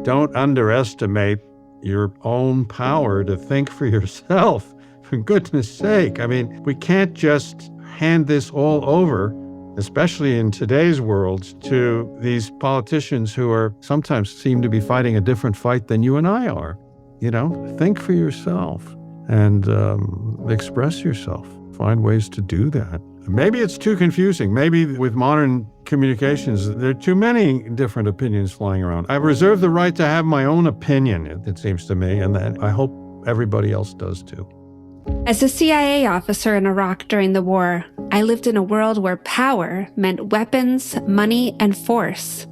don't underestimate your own power to think for yourself. For goodness sake. I mean, we can't just hand this all over, especially in today's world, to these politicians who are sometimes seem to be fighting a different fight than you and I are. Think for yourself and express yourself. Find ways to do that. Maybe it's too confusing. Maybe with modern communications, there are too many different opinions flying around. I reserve the right to have my own opinion, it seems to me, and that I hope everybody else does too. As a CIA officer in Iraq during the war, I lived in a world where power meant weapons, money, and force.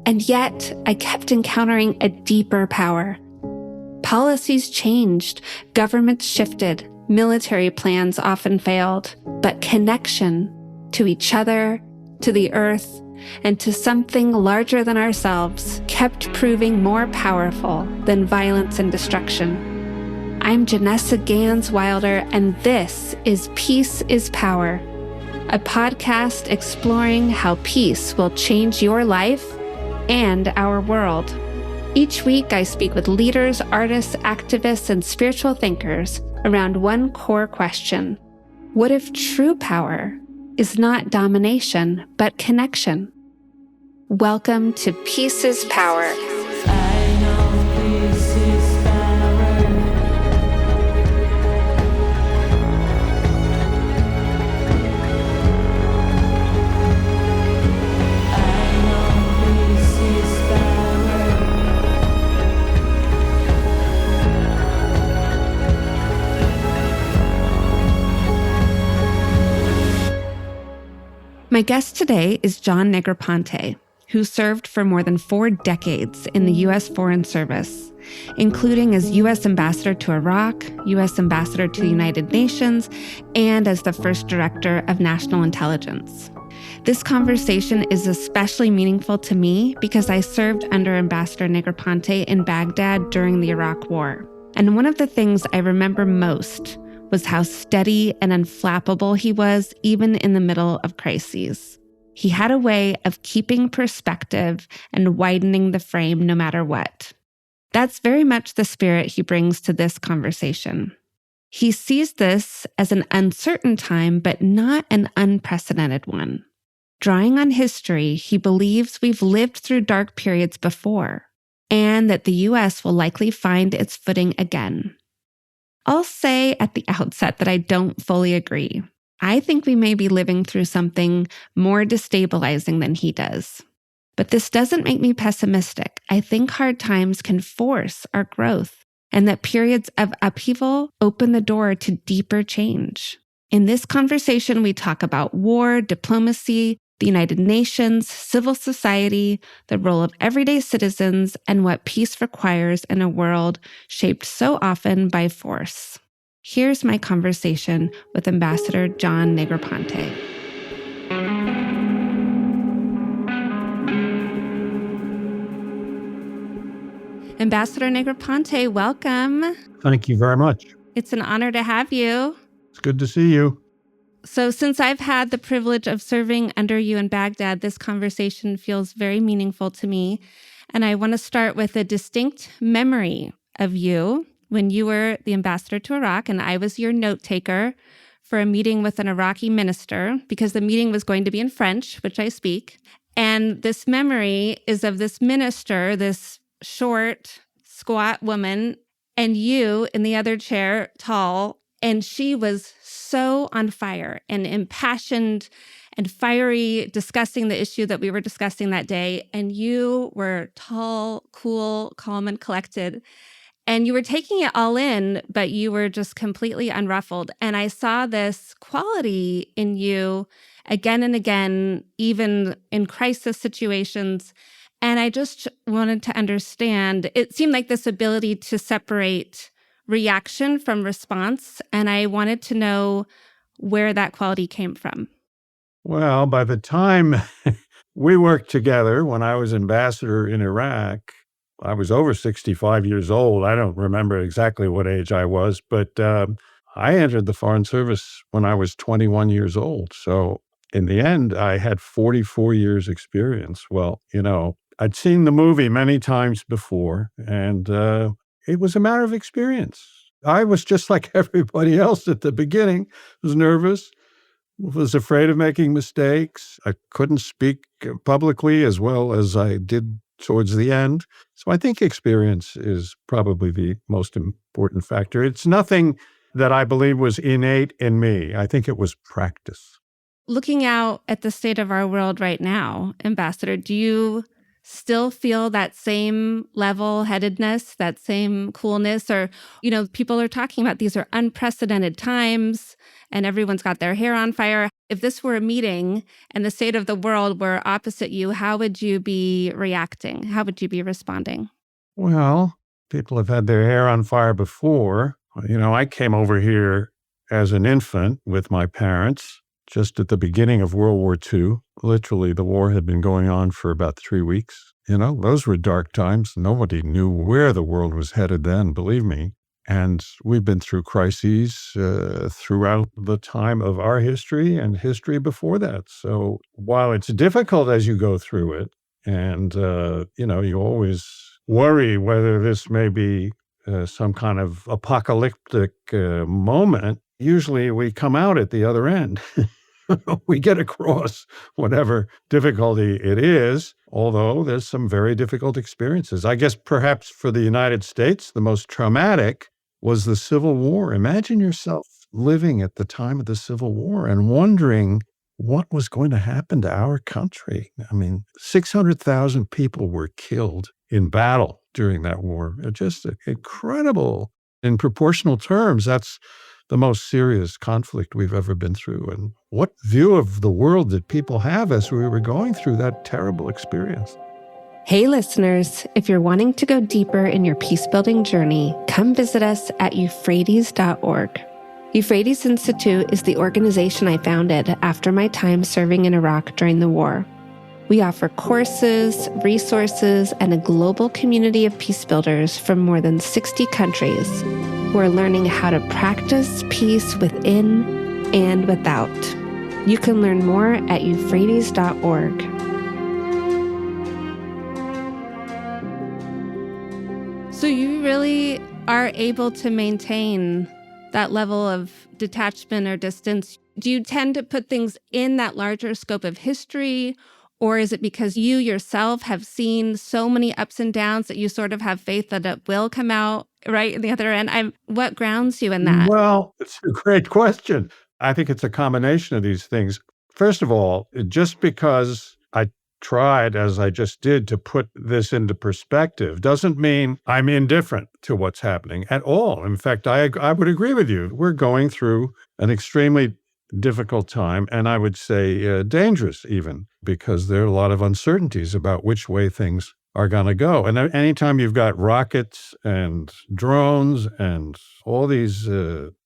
And yet, I kept encountering a deeper power. Policies changed, governments shifted, military plans often failed, but connection to each other, to the earth, and to something larger than ourselves kept proving more powerful than violence and destruction. I'm Janessa Gans Wilder, and this is Peace is Power, a podcast exploring how peace will change your life and our world. Each week, I speak with leaders, artists, activists, and spiritual thinkers around one core question. What if true power is not domination, but connection? Welcome to Peace is Power. My guest today is John Negroponte, who served for more than 4 decades in the U.S. Foreign Service, including as U.S. Ambassador to Iraq, U.S. Ambassador to the United Nations, and as the first Director of National Intelligence. This conversation is especially meaningful to me because I served under Ambassador Negroponte in Baghdad during the Iraq War. And one of the things I remember most was how steady and unflappable he was even in the middle of crises. He had a way of keeping perspective and widening the frame no matter what. That's very much the spirit he brings to this conversation. He sees this as an uncertain time, but not an unprecedented one. Drawing on history, he believes we've lived through dark periods before, and that the U.S. will likely find its footing again. I'll say at the outset that I don't fully agree. I think we may be living through something more destabilizing than he does. But this doesn't make me pessimistic. I think hard times can force our growth, and that periods of upheaval open the door to deeper change. In this conversation, we talk about war, diplomacy, the United Nations, civil society, the role of everyday citizens, and what peace requires in a world shaped so often by force. Here's my conversation with Ambassador John Negroponte. Ambassador Negroponte, welcome. Thank you very much. It's an honor to have you. It's good to see you. So since I've had the privilege of serving under you in Baghdad, this conversation feels very meaningful to me. And I want to start with a distinct memory of you when you were the ambassador to Iraq and I was your note taker for a meeting with an Iraqi minister, because the meeting was going to be in French, which I speak. And this memory is of this minister, this short, squat woman, and you in the other chair, tall, and she was so on fire and impassioned and fiery discussing the issue that we were discussing that day. And you were tall, cool, calm, and collected. And you were taking it all in, but you were just completely unruffled. And I saw this quality in you again and again, even in crisis situations. And I just wanted to understand, it seemed like this ability to separate reaction from response, and I wanted to know where that quality came from. Well, by the time we worked together, when I was ambassador in Iraq, I was over 65 years old. I don't remember exactly what age I was, but I entered the Foreign Service when I was 21 years old. So in the end, I had 44 years experience. Well, I'd seen the movie many times before, and it was a matter of experience. I was just like everybody else at the beginning, was nervous, was afraid of making mistakes. I couldn't speak publicly as well as I did towards the end. So I think experience is probably the most important factor. It's nothing that I believe was innate in me. I think it was practice. Looking out at the state of our world right now, Ambassador, do you still feel that same level-headedness, that same coolness? Or, people are talking about these are unprecedented times and everyone's got their hair on fire. If this were a meeting and the state of the world were opposite you, how would you be reacting? How would you be responding? Well, people have had their hair on fire before. I came over here as an infant with my parents just at the beginning of World War II. Literally, the war had been going on for about 3 weeks. Those were dark times. Nobody knew where the world was headed then, believe me. And we've been through crises throughout the time of our history and history before that. So while it's difficult as you go through it, and, you always worry whether this may be some kind of apocalyptic moment, usually we come out at the other end. We get across whatever difficulty it is, although there's some very difficult experiences. I guess perhaps for the United States, the most traumatic was the Civil War. Imagine yourself living at the time of the Civil War and wondering what was going to happen to our country. 600,000 people were killed in battle during that war. Just incredible. In proportional terms, that's the most serious conflict we've ever been through. And what view of the world did people have as we were going through that terrible experience? Hey, listeners, if you're wanting to go deeper in your peace-building journey, come visit us at euphrates.org. Euphrates Institute is the organization I founded after my time serving in Iraq during the war. We offer courses, resources, and a global community of peace builders from more than 60 countries who are learning how to practice peace within and without. You can learn more at euphrates.org. So you really are able to maintain that level of detachment or distance. Do you tend to put things in that larger scope of history? Or is it because you yourself have seen so many ups and downs that you sort of have faith that it will come out right in the other end? What grounds you in that? Well, it's a great question. I think it's a combination of these things. First of all, just because I tried, as I just did, to put this into perspective doesn't mean I'm indifferent to what's happening at all. In fact, I would agree with you. We're going through an extremely difficult time, and I would say dangerous even, because there are a lot of uncertainties about which way things are going to go. And anytime you've got rockets and drones and all these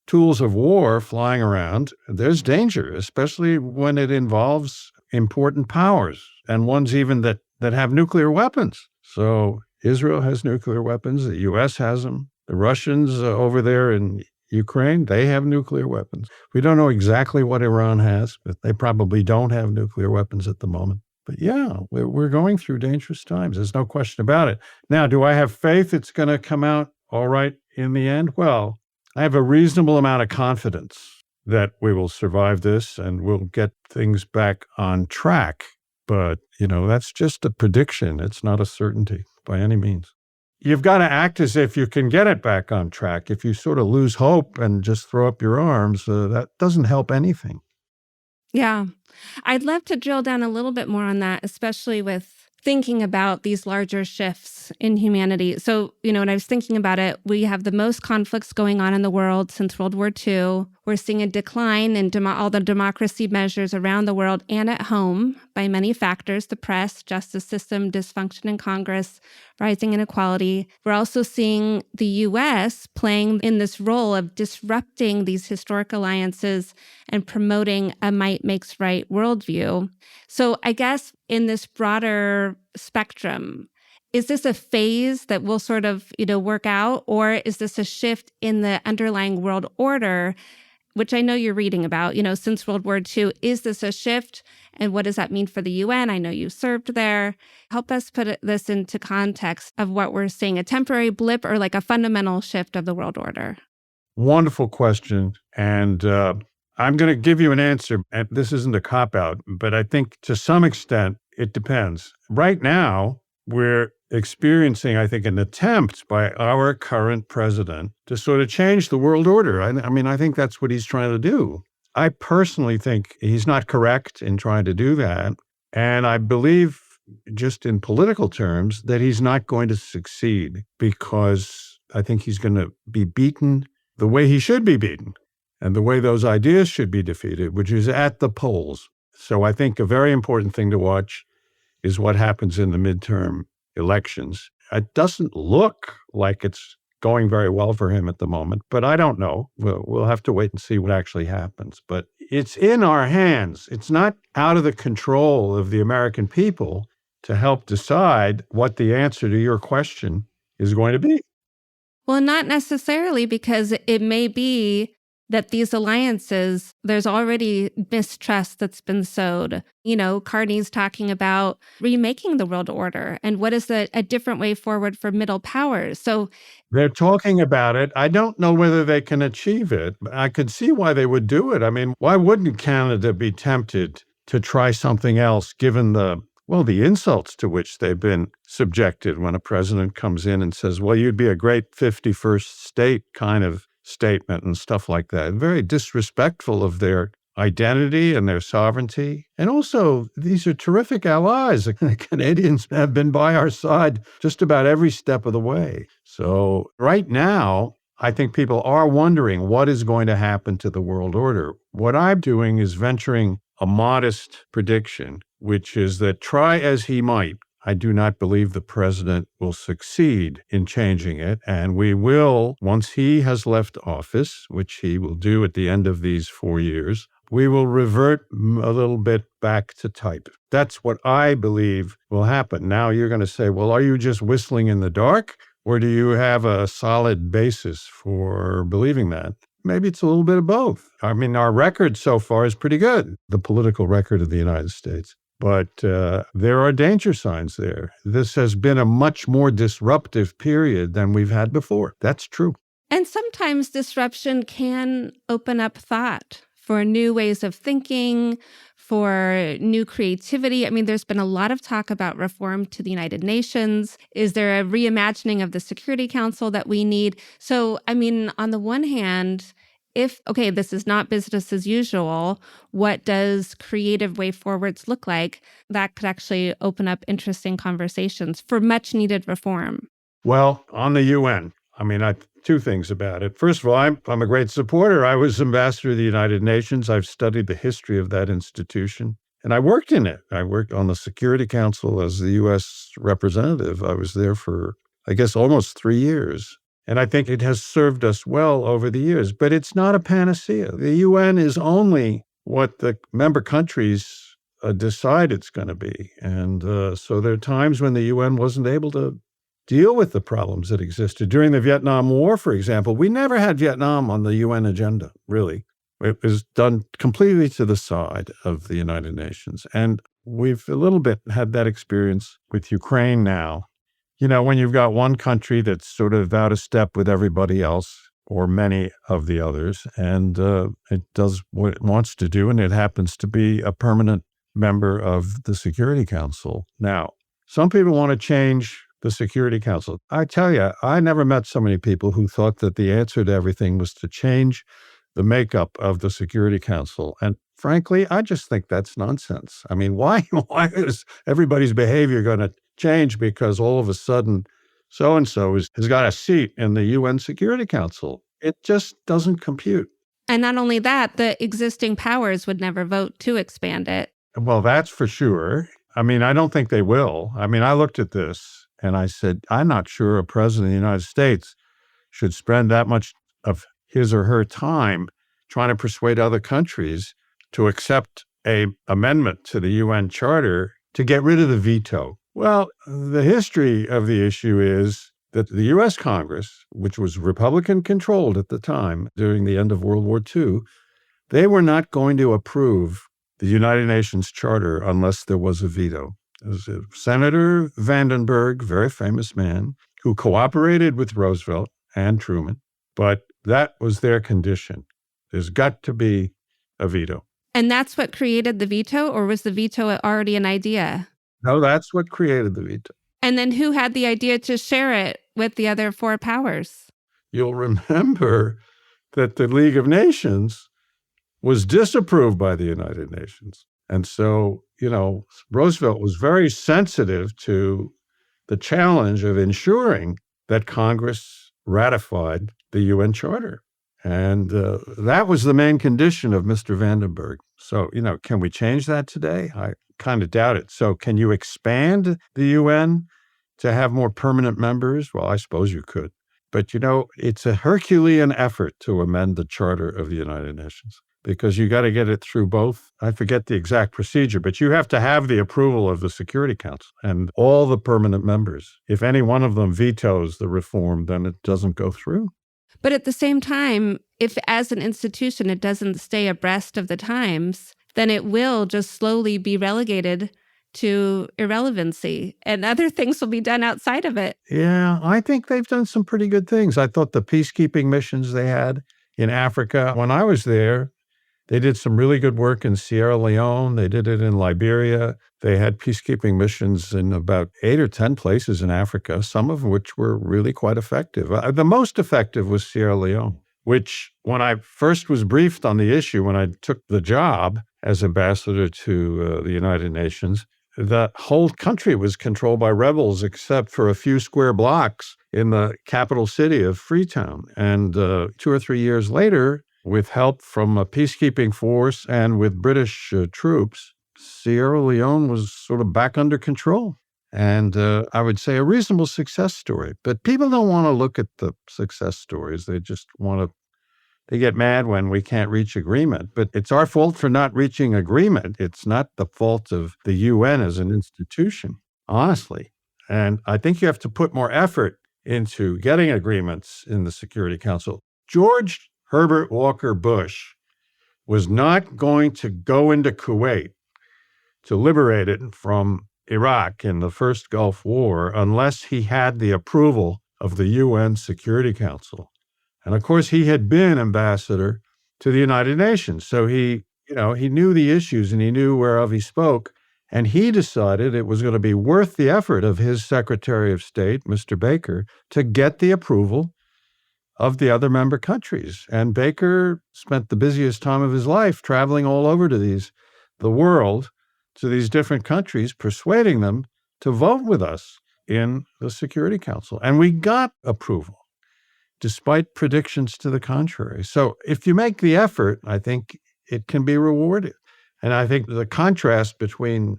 tools of war flying around, there's danger, especially when it involves important powers and ones even that have nuclear weapons. So Israel has nuclear weapons. The U.S. has them. The Russians over there in Ukraine, they have nuclear weapons. We don't know exactly what Iran has, but they probably don't have nuclear weapons at the moment. But yeah, we're going through dangerous times. There's no question about it. Now, do I have faith it's going to come out all right in the end? Well, I have a reasonable amount of confidence that we will survive this and we'll get things back on track. But, that's just a prediction. It's not a certainty by any means. You've got to act as if you can get it back on track. If you sort of lose hope and just throw up your arms, that doesn't help anything. Yeah. I'd love to drill down a little bit more on that, especially with thinking about these larger shifts in humanity. So, when I was thinking about it, we have the most conflicts going on in the world since World War II. We're seeing a decline in all the democracy measures around the world and at home by many factors: the press, justice system, dysfunction in Congress, rising inequality. We're also seeing the U.S. playing in this role of disrupting these historic alliances and promoting a might makes right worldview. So I guess in this broader spectrum, is this a phase that will sort of, work out, or is this a shift in the underlying world order? which I know you're reading about, since World War II. Is this a shift? And what does that mean for the UN? I know you served there. Help us put this into context of what we're seeing, a temporary blip or like a fundamental shift of the world order. Wonderful question. And I'm going to give you an answer. And this isn't a cop-out, but I think to some extent, it depends. Right now, we're experiencing, I think, an attempt by our current president to sort of change the world order. I mean, I think that's what he's trying to do. I personally think he's not correct in trying to do that. And I believe, just in political terms, that he's not going to succeed because I think he's going to be beaten the way he should be beaten and the way those ideas should be defeated, which is at the polls. So I think a very important thing to watch is what happens in the midterm elections. It doesn't look like it's going very well for him at the moment, but I don't know. We'll have to wait and see what actually happens. But it's in our hands. It's not out of the control of the American people to help decide what the answer to your question is going to be. Well, not necessarily, because it may be that these alliances, there's already mistrust that's been sowed. Carney's talking about remaking the world order and what is a different way forward for middle powers. So they're talking about it. I don't know whether they can achieve it. I could see why they would do it. I mean, why wouldn't Canada be tempted to try something else given the insults to which they've been subjected when a president comes in and says, well, you'd be a great 51st state kind of statement and stuff like that. Very disrespectful of their identity and their sovereignty. And also, these are terrific allies. The Canadians have been by our side just about every step of the way. So right now, I think people are wondering what is going to happen to the world order. What I'm doing is venturing a modest prediction, which is that try as he might, I do not believe the president will succeed in changing it. And we will, once he has left office, which he will do at the end of these 4 years, we will revert a little bit back to type. That's what I believe will happen. Now you're going to say, well, are you just whistling in the dark? Or do you have a solid basis for believing that? Maybe it's a little bit of both. I mean, our record so far is pretty good, the political record of the United States. But there are danger signs there. This has been a much more disruptive period than we've had before. That's true. And sometimes disruption can open up thought for new ways of thinking, for new creativity. I mean, there's been a lot of talk about reform to the United Nations. Is there a reimagining of the Security Council that we need? So, I mean, on the one hand, this is not business as usual, what does creative way forwards look like? That could actually open up interesting conversations for much needed reform. Well, on the UN, I mean, two things about it. First of all, I'm a great supporter. I was ambassador to the United Nations. I've studied the history of that institution, and I worked in it. I worked on the Security Council as the U.S. representative. I was there for, I guess, almost 3 years. And I think it has served us well over the years. But it's not a panacea. The UN is only what the member countries decide it's going to be. And so there are times when the UN wasn't able to deal with the problems that existed. During the Vietnam War, for example, we never had Vietnam on the UN agenda, really. It was done completely to the side of the United Nations. And we've a little bit had that experience with Ukraine now. When you've got one country that's sort of out of step with everybody else, or many of the others, and it does what it wants to do, and it happens to be a permanent member of the Security Council. Now, some people want to change the Security Council. I tell you, I never met so many people who thought that the answer to everything was to change the makeup of the Security Council. And frankly, I just think that's nonsense. I mean, why is everybody's behavior going to change because all of a sudden so-and-so has got a seat in the UN Security Council? It just doesn't compute. And not only that, the existing powers would never vote to expand it. Well, that's for sure. I mean, I don't think they will. I mean, I looked at this and I said, I'm not sure a president of the United States should spend that much of his or her time trying to persuade other countries to accept a amendment to the UN Charter to get rid of the veto. Well, the history of the issue is that the U.S. Congress, which was Republican-controlled at the time during the end of World War II, They were not going to approve the United Nations Charter unless there was a veto. It was Senator Vandenberg, very famous man, who cooperated with Roosevelt and Truman, but that was their condition. There's got to be a veto. And that's what created the veto, or was the veto already an idea? No, that's what created the veto. And then who had the idea to share it with the other four powers? You'll remember that the League of Nations was disapproved by the United Nations. And so, Roosevelt was very sensitive to the challenge of ensuring that Congress ratified the UN Charter. And that was the main condition of Mr. Vandenberg. So, can we change that today? I kind of doubt it. So can you expand the UN to have more permanent members? Well, I suppose you could. But, it's a Herculean effort to amend the Charter of the United Nations because you got to get it through both. I forget the exact procedure, but you have to have the approval of the Security Council and all the permanent members. If any one of them vetoes the reform, then it doesn't go through. But at the same time, if as an institution it doesn't stay abreast of the times, then it will just slowly be relegated to irrelevancy and other things will be done outside of it. Yeah, I think they've done some pretty good things. I thought the peacekeeping missions they had in Africa, when I was there, they did some really good work in Sierra Leone. They did it in Liberia. They had peacekeeping missions in about 8 or 10 places in Africa, some of which were really quite effective. The most effective was Sierra Leone, which when I first was briefed on the issue, when I took the job as ambassador to the United Nations, the whole country was controlled by rebels except for a few square blocks in the capital city of Freetown. And 2 or 3 years later, with help from a peacekeeping force and with British troops, Sierra Leone was sort of back under control. And I would say a reasonable success story. But people don't want to look at the success stories. They just they get mad when we can't reach agreement. But it's our fault for not reaching agreement. It's not the fault of the UN as an institution, honestly. And I think you have to put more effort into getting agreements in the Security Council. George Herbert Walker Bush was not going to go into Kuwait to liberate it from Iraq in the first Gulf War unless he had the approval of the UN Security Council. And of course, he had been ambassador to the United Nations. So he knew the issues and he knew whereof he spoke. And he decided it was going to be worth the effort of his Secretary of State, Mr. Baker, to get the approval of the other member countries. And Baker spent the busiest time of his life traveling all over to the world, to these different countries, persuading them to vote with us in the Security Council. And we got approval, despite predictions to the contrary. So if you make the effort, I think it can be rewarded. And I think the contrast between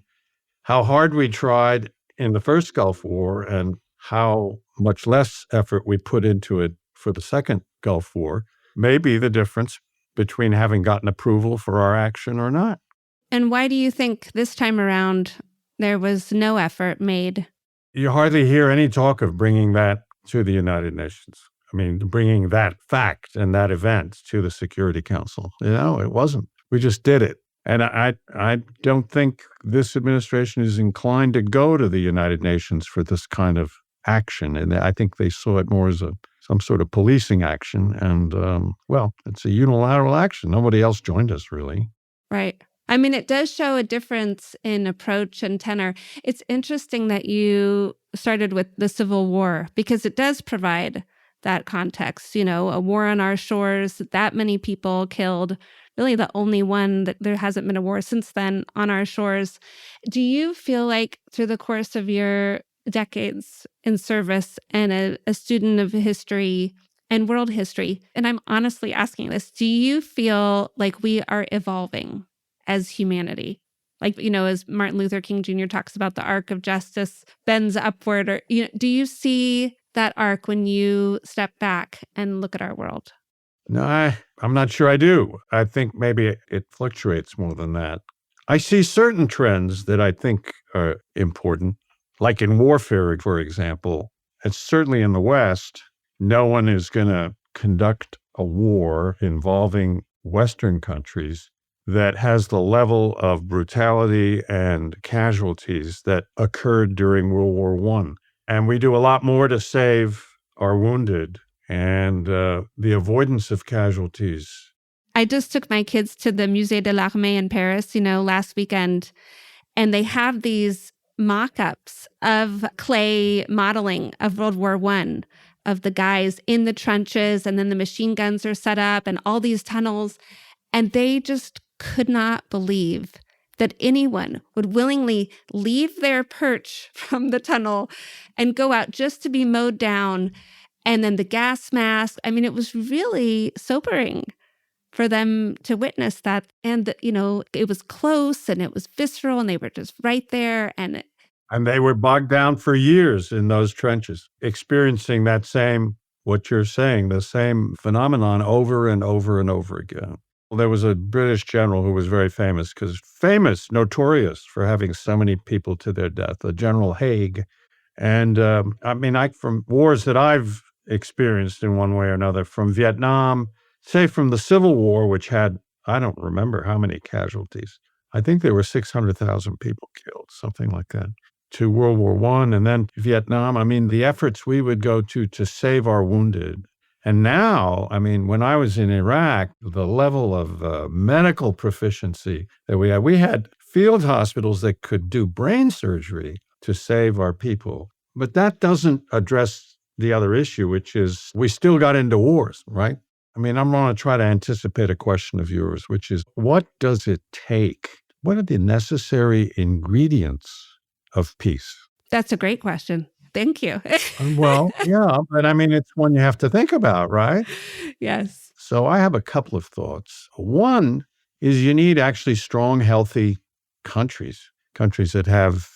how hard we tried in the first Gulf War and how much less effort we put into it for the second Gulf War may be the difference between having gotten approval for our action or not. And why do you think this time around there was no effort made? You hardly hear any talk of bringing that to the United Nations. I mean, bringing that fact and that event to the Security Council. It wasn't. We just did it. And I don't think this administration is inclined to go to the United Nations for this kind of action. And I think they saw it more as some sort of policing action. And, it's a unilateral action. Nobody else joined us, really. Right. I mean, it does show a difference in approach and tenor. It's interesting that you started with the Civil War because it does provide that context. A war on our shores, that many people killed, really the only one that there hasn't been a war since then on our shores. Do you feel like through the course of your decades in service and a student of history and world history, and I'm honestly asking this, do you feel like we are evolving as humanity? Like, as Martin Luther King Jr. talks about the arc of justice bends upward, or, do you see that arc when you step back and look at our world? No, I'm not sure I do. I think maybe it fluctuates more than that. I see certain trends that I think are important, like in warfare, for example. And certainly in the West, no one is going to conduct a war involving Western countries that has the level of brutality and casualties that occurred during World War I. And we do a lot more to save our wounded and the avoidance of casualties. I just took my kids to the Musée de l'Armée in Paris, last weekend, and they have these mock-ups of clay modeling of World War I, of the guys in the trenches, and then the machine guns are set up and all these tunnels. And they just could not believe that anyone would willingly leave their perch from the tunnel and go out just to be mowed down. And then the gas mask. I mean, it was really sobering for them to witness that. And, it was close and it was visceral and they were just right there. And they were bogged down for years in those trenches, experiencing that same, what you're saying, the same phenomenon over and over and over again. Well, there was a British general who was very famous, notorious for having so many people to their death, General Haig. And from wars that I've experienced in one way or another, from Vietnam, say from the Civil War, which had, I don't remember how many casualties. I think there were 600,000 people killed, something like that, to World War I and then Vietnam. I mean, the efforts we would go to save our wounded. And now, when I was in Iraq, the level of medical proficiency that we had field hospitals that could do brain surgery to save our people. But that doesn't address the other issue, which is we still got into wars, right? I'm going to try to anticipate a question of yours, which is, what does it take? What are the necessary ingredients of peace? That's a great question. Thank you. Well, yeah, but it's one you have to think about, right? Yes. So I have a couple of thoughts. One is you need actually strong, healthy countries that have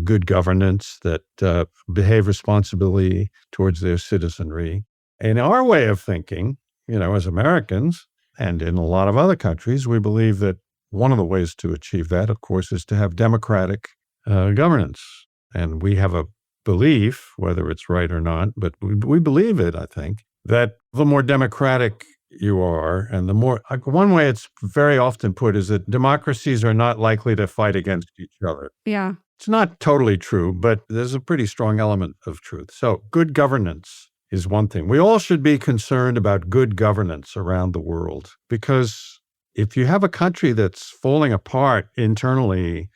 good governance, that behave responsibly towards their citizenry. In our way of thinking, as Americans, and in a lot of other countries, we believe that one of the ways to achieve that, of course, is to have democratic governance. And we have a belief, whether it's right or not, but we believe it, I think, that the more democratic you are, and the more, one way it's very often put is that democracies are not likely to fight against each other. Yeah. It's not totally true, but there's a pretty strong element of truth. So good governance is one thing. We all should be concerned about good governance around the world, because if you have a country that's falling apart internally,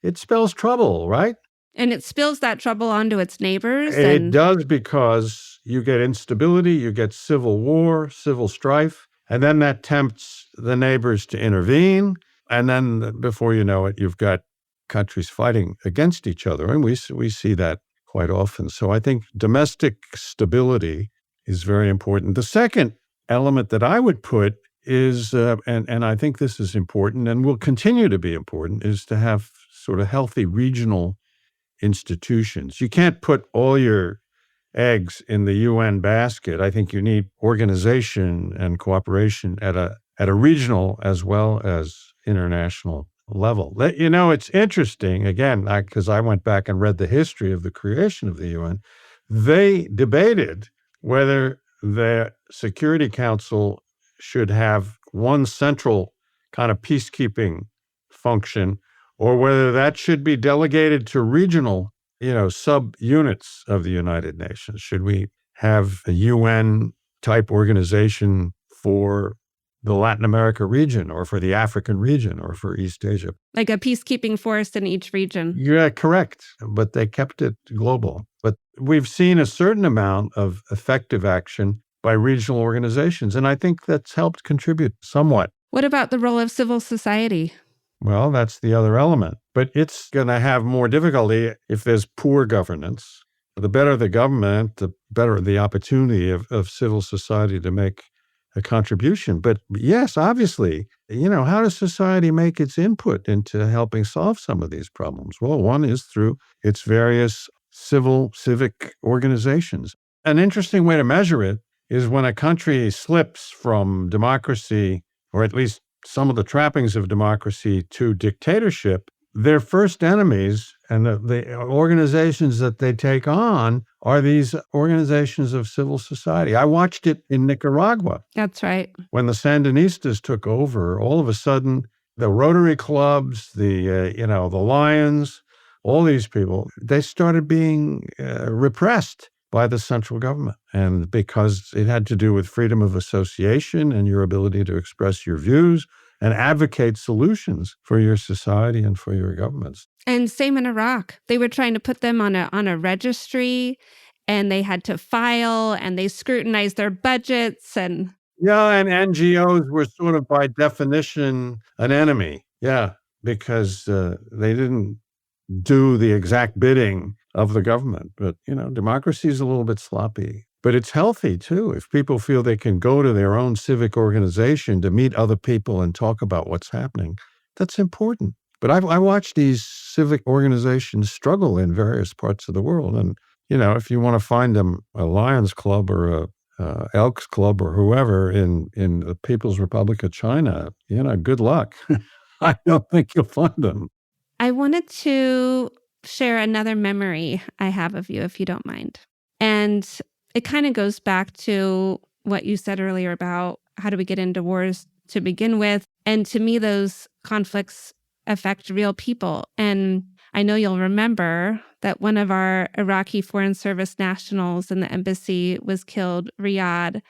it spells trouble, right? And it spills that trouble onto its neighbors. It does, because you get instability, you get civil war, civil strife, and then that tempts the neighbors to intervene. And then before you know it, you've got countries fighting against each other. And we see that quite often. So I think domestic stability is very important. The second element that I would put is, and I think this is important and will continue to be important, is to have sort of healthy regional institutions. You can't put all your eggs in the UN basket. I think you need organization and cooperation at a regional as well as international level. It's interesting, again, because I went back and read the history of the creation of the UN. They debated whether the Security Council should have one central kind of peacekeeping function, or whether that should be delegated to regional, sub-units of the United Nations. Should we have a UN-type organization for the Latin America region, or for the African region, or for East Asia? Like a peacekeeping force in each region. Yeah, correct. But they kept it global. But we've seen a certain amount of effective action by regional organizations, and I think that's helped contribute somewhat. What about the role of civil society? Well, that's the other element. But it's going to have more difficulty if there's poor governance. The better the government, the better the opportunity of civil society to make a contribution. But yes, obviously, how does society make its input into helping solve some of these problems? Well, one is through its various civic organizations. An interesting way to measure it is when a country slips from democracy, or at least some of the trappings of democracy, to dictatorship, their first enemies and the organizations that they take on are these organizations of civil society. I watched it in Nicaragua. That's right. When the Sandinistas took over, all of a sudden, the Rotary clubs, the Lions, all these people, they started being repressed by the central government. And because it had to do with freedom of association and your ability to express your views and advocate solutions for your society and for your governments. And same in Iraq. They were trying to put them on a registry, and they had to file, and they scrutinized their budgets. And NGOs were sort of by definition an enemy. Yeah, because they didn't do the exact bidding of the government. But, democracy is a little bit sloppy. But it's healthy, too. If people feel they can go to their own civic organization to meet other people and talk about what's happening, that's important. But I watch these civic organizations struggle in various parts of the world. And, if you want to find them a Lions Club or a Elks Club or whoever in the People's Republic of China, good luck. I don't think you'll find them. I wanted to share another memory I have of you, if you don't mind. And it kind of goes back to what you said earlier about how do we get into wars to begin with. And to me, those conflicts affect real people. And I know you'll remember that one of our Iraqi Foreign Service nationals in the embassy was killed, Riyadh.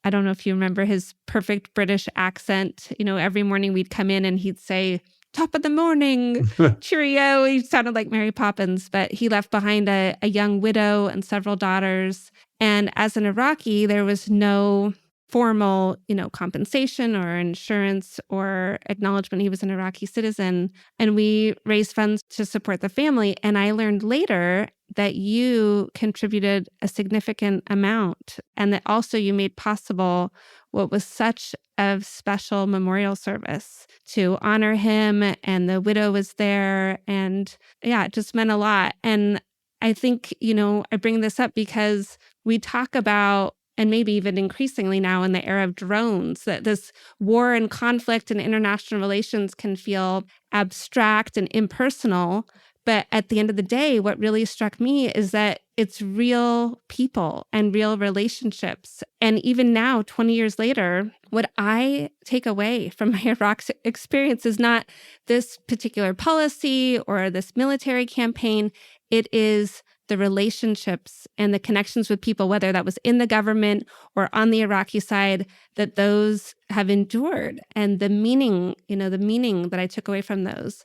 I don't know if you remember his perfect British accent. Every morning we'd come in and he'd say, "Top of the morning, cheerio." He sounded like Mary Poppins, but he left behind a young widow and several daughters. And as an Iraqi, there was no formal, compensation or insurance or acknowledgement he was an Iraqi citizen. And we raised funds to support the family. And I learned later that you contributed a significant amount, and that also you made possible what was such a special memorial service to honor him. And the widow was there. And yeah, it just meant a lot. And I think, I bring this up because we talk about, and maybe even increasingly now in the era of drones, that this war and conflict and international relations can feel abstract and impersonal. But at the end of the day, what really struck me is that it's real people and real relationships. And even now, 20 years later, what I take away from my Iraq experience is not this particular policy or this military campaign. It is the relationships and the connections with people, whether that was in the government or on the Iraqi side, that those have endured, and the meaning that I took away from those.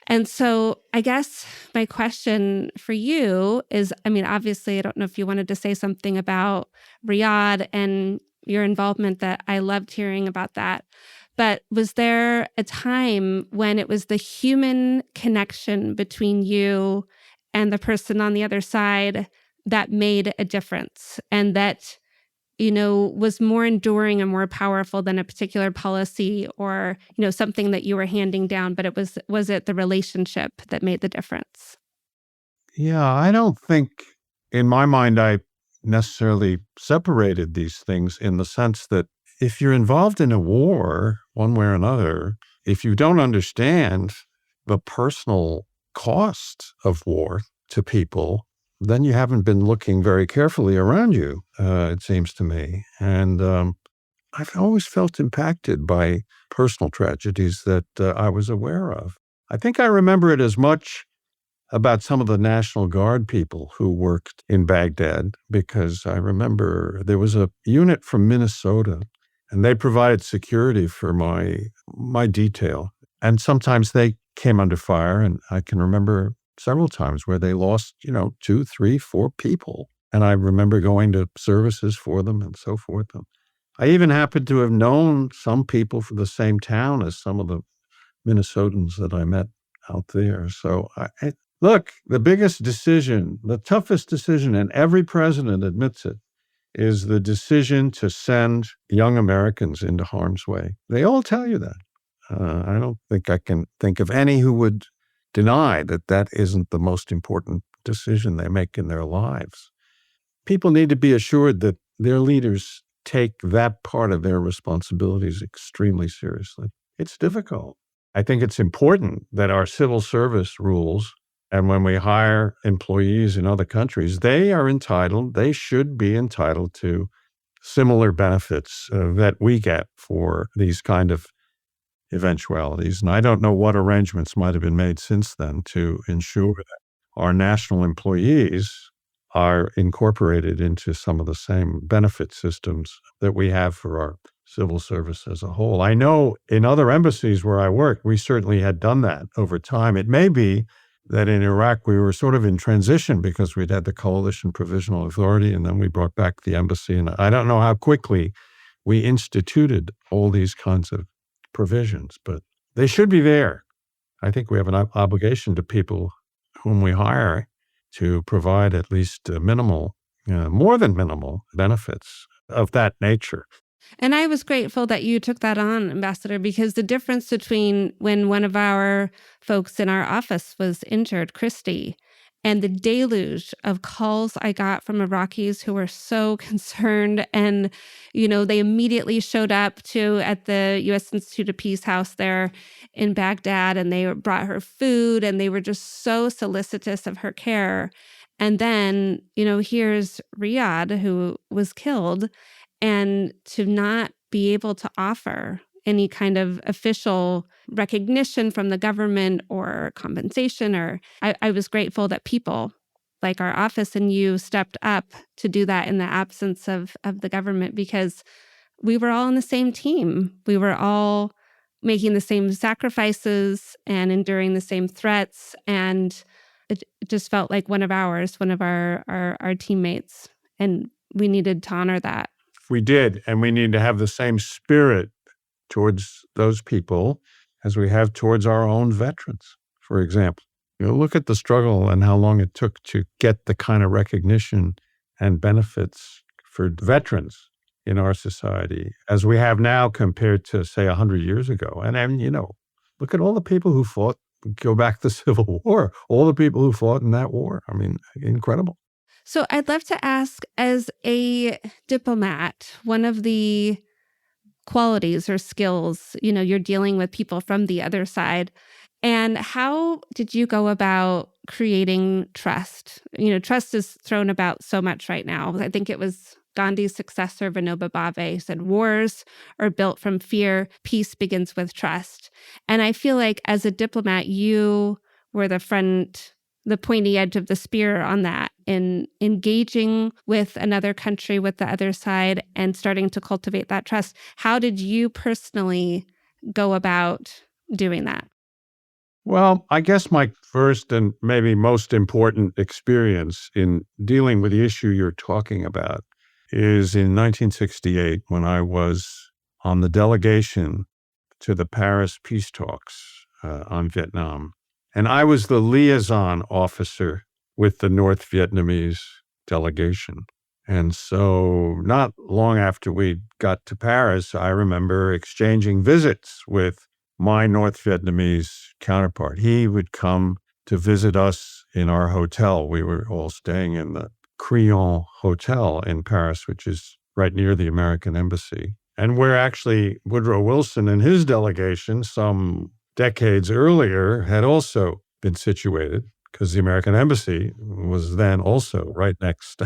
And so I guess my question for you is, obviously, I don't know if you wanted to say something about Riyadh and your involvement, that I loved hearing about that. But was there a time when it was the human connection between you and the person on the other side that made a difference, and that, was more enduring and more powerful than a particular policy or, something that you were handing down, but was it the relationship that made the difference? Yeah, I don't think, in my mind, I necessarily separated these things, in the sense that if you're involved in a war, one way or another, if you don't understand the personal cost of war to people, then you haven't been looking very carefully around you, it seems to me. And I've always felt impacted by personal tragedies that I was aware of. I think I remember it as much about some of the National Guard people who worked in Baghdad, because I remember there was a unit from Minnesota, and they provided security for my detail. And sometimes they came under fire, and I can remember several times where they lost, 2, 3, 4 people. And I remember going to services for them and so forth. And I even happened to have known some people from the same town as some of the Minnesotans that I met out there. So look, the biggest decision, the toughest decision, and every president admits it, is the decision to send young Americans into harm's way. They all tell you that. I don't think I can think of any who would deny that that isn't the most important decision they make in their lives. People need to be assured that their leaders take that part of their responsibilities extremely seriously. It's difficult. I think it's important that our civil service rules, and when we hire employees in other countries, they should be entitled to similar benefits that we get for these kind of eventualities. And I don't know what arrangements might have been made since then to ensure that our national employees are incorporated into some of the same benefit systems that we have for our civil service as a whole. I know in other embassies where I worked, we certainly had done that over time. It may be that in Iraq, we were sort of in transition because we'd had the Coalition Provisional Authority, and then we brought back the embassy. And I don't know how quickly we instituted all these kinds of provisions, but they should be there. I think we have an obligation to people whom we hire to provide at least minimal, more than minimal benefits of that nature. And I was grateful that you took that on, Ambassador, because the difference between when one of our folks in our office was injured, Christy, and the deluge of calls I got from Iraqis who were so concerned. And, they immediately showed up at the U.S. Institute of Peace House there in Baghdad, and they brought her food, and they were just so solicitous of her care. And then, here's Riyadh, who was killed, and to not be able to offer any kind of official recognition from the government or compensation, or I was grateful that people like our office and you stepped up to do that in the absence of the government, because we were all on the same team. We were all making the same sacrifices and enduring the same threats. And it just felt like one of our teammates. And we needed to honor that. We did. And we need to have the same spirit towards those people as we have towards our own veterans, for example. Look at the struggle and how long it took to get the kind of recognition and benefits for veterans in our society as we have now compared to, say, 100 years ago. And then, look at all the people who fought, go back to the Civil War, all the people who fought in that war. I mean, incredible. So I'd love to ask, as a diplomat, one of the qualities or skills, you're dealing with people from the other side. And how did you go about creating trust? Trust is thrown about so much right now. I think it was Gandhi's successor, Vinoba Bhave, said, wars are built from fear. Peace begins with trust. And I feel like as a diplomat, you were the pointy edge of the spear on that, in engaging with another country, with the other side, and starting to cultivate that trust. How did you personally go about doing that? Well, I guess my first and maybe most important experience in dealing with the issue you're talking about is in 1968, when I was on the delegation to the Paris peace talks on Vietnam. And I was the liaison officer with the North Vietnamese delegation. And so not long after we got to Paris, I remember exchanging visits with my North Vietnamese counterpart. He would come to visit us in our hotel. We were all staying in the Crillon Hotel in Paris, which is right near the American Embassy. And where actually Woodrow Wilson and his delegation, some decades earlier, had also been situated, because the American Embassy was then also right next.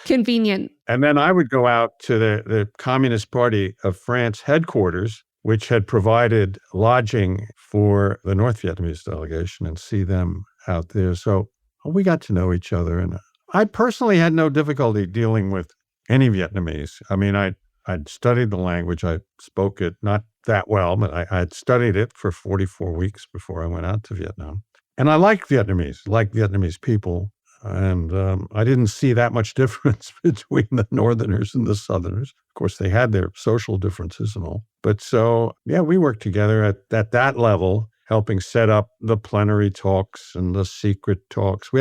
Convenient. And then I would go out to the Communist Party of France headquarters, which had provided lodging for the North Vietnamese delegation, and see them out there. So we got to know each other. And I personally had no difficulty dealing with any Vietnamese. I mean, I'd studied the language. I spoke it not that well, but I'd studied it for 44 weeks before I went out to Vietnam. And I like Vietnamese people. And I didn't see that much difference between the Northerners and the Southerners. Of course, they had their social differences and all. But so, yeah, we worked together at that level, helping set up the plenary talks and the secret talks. We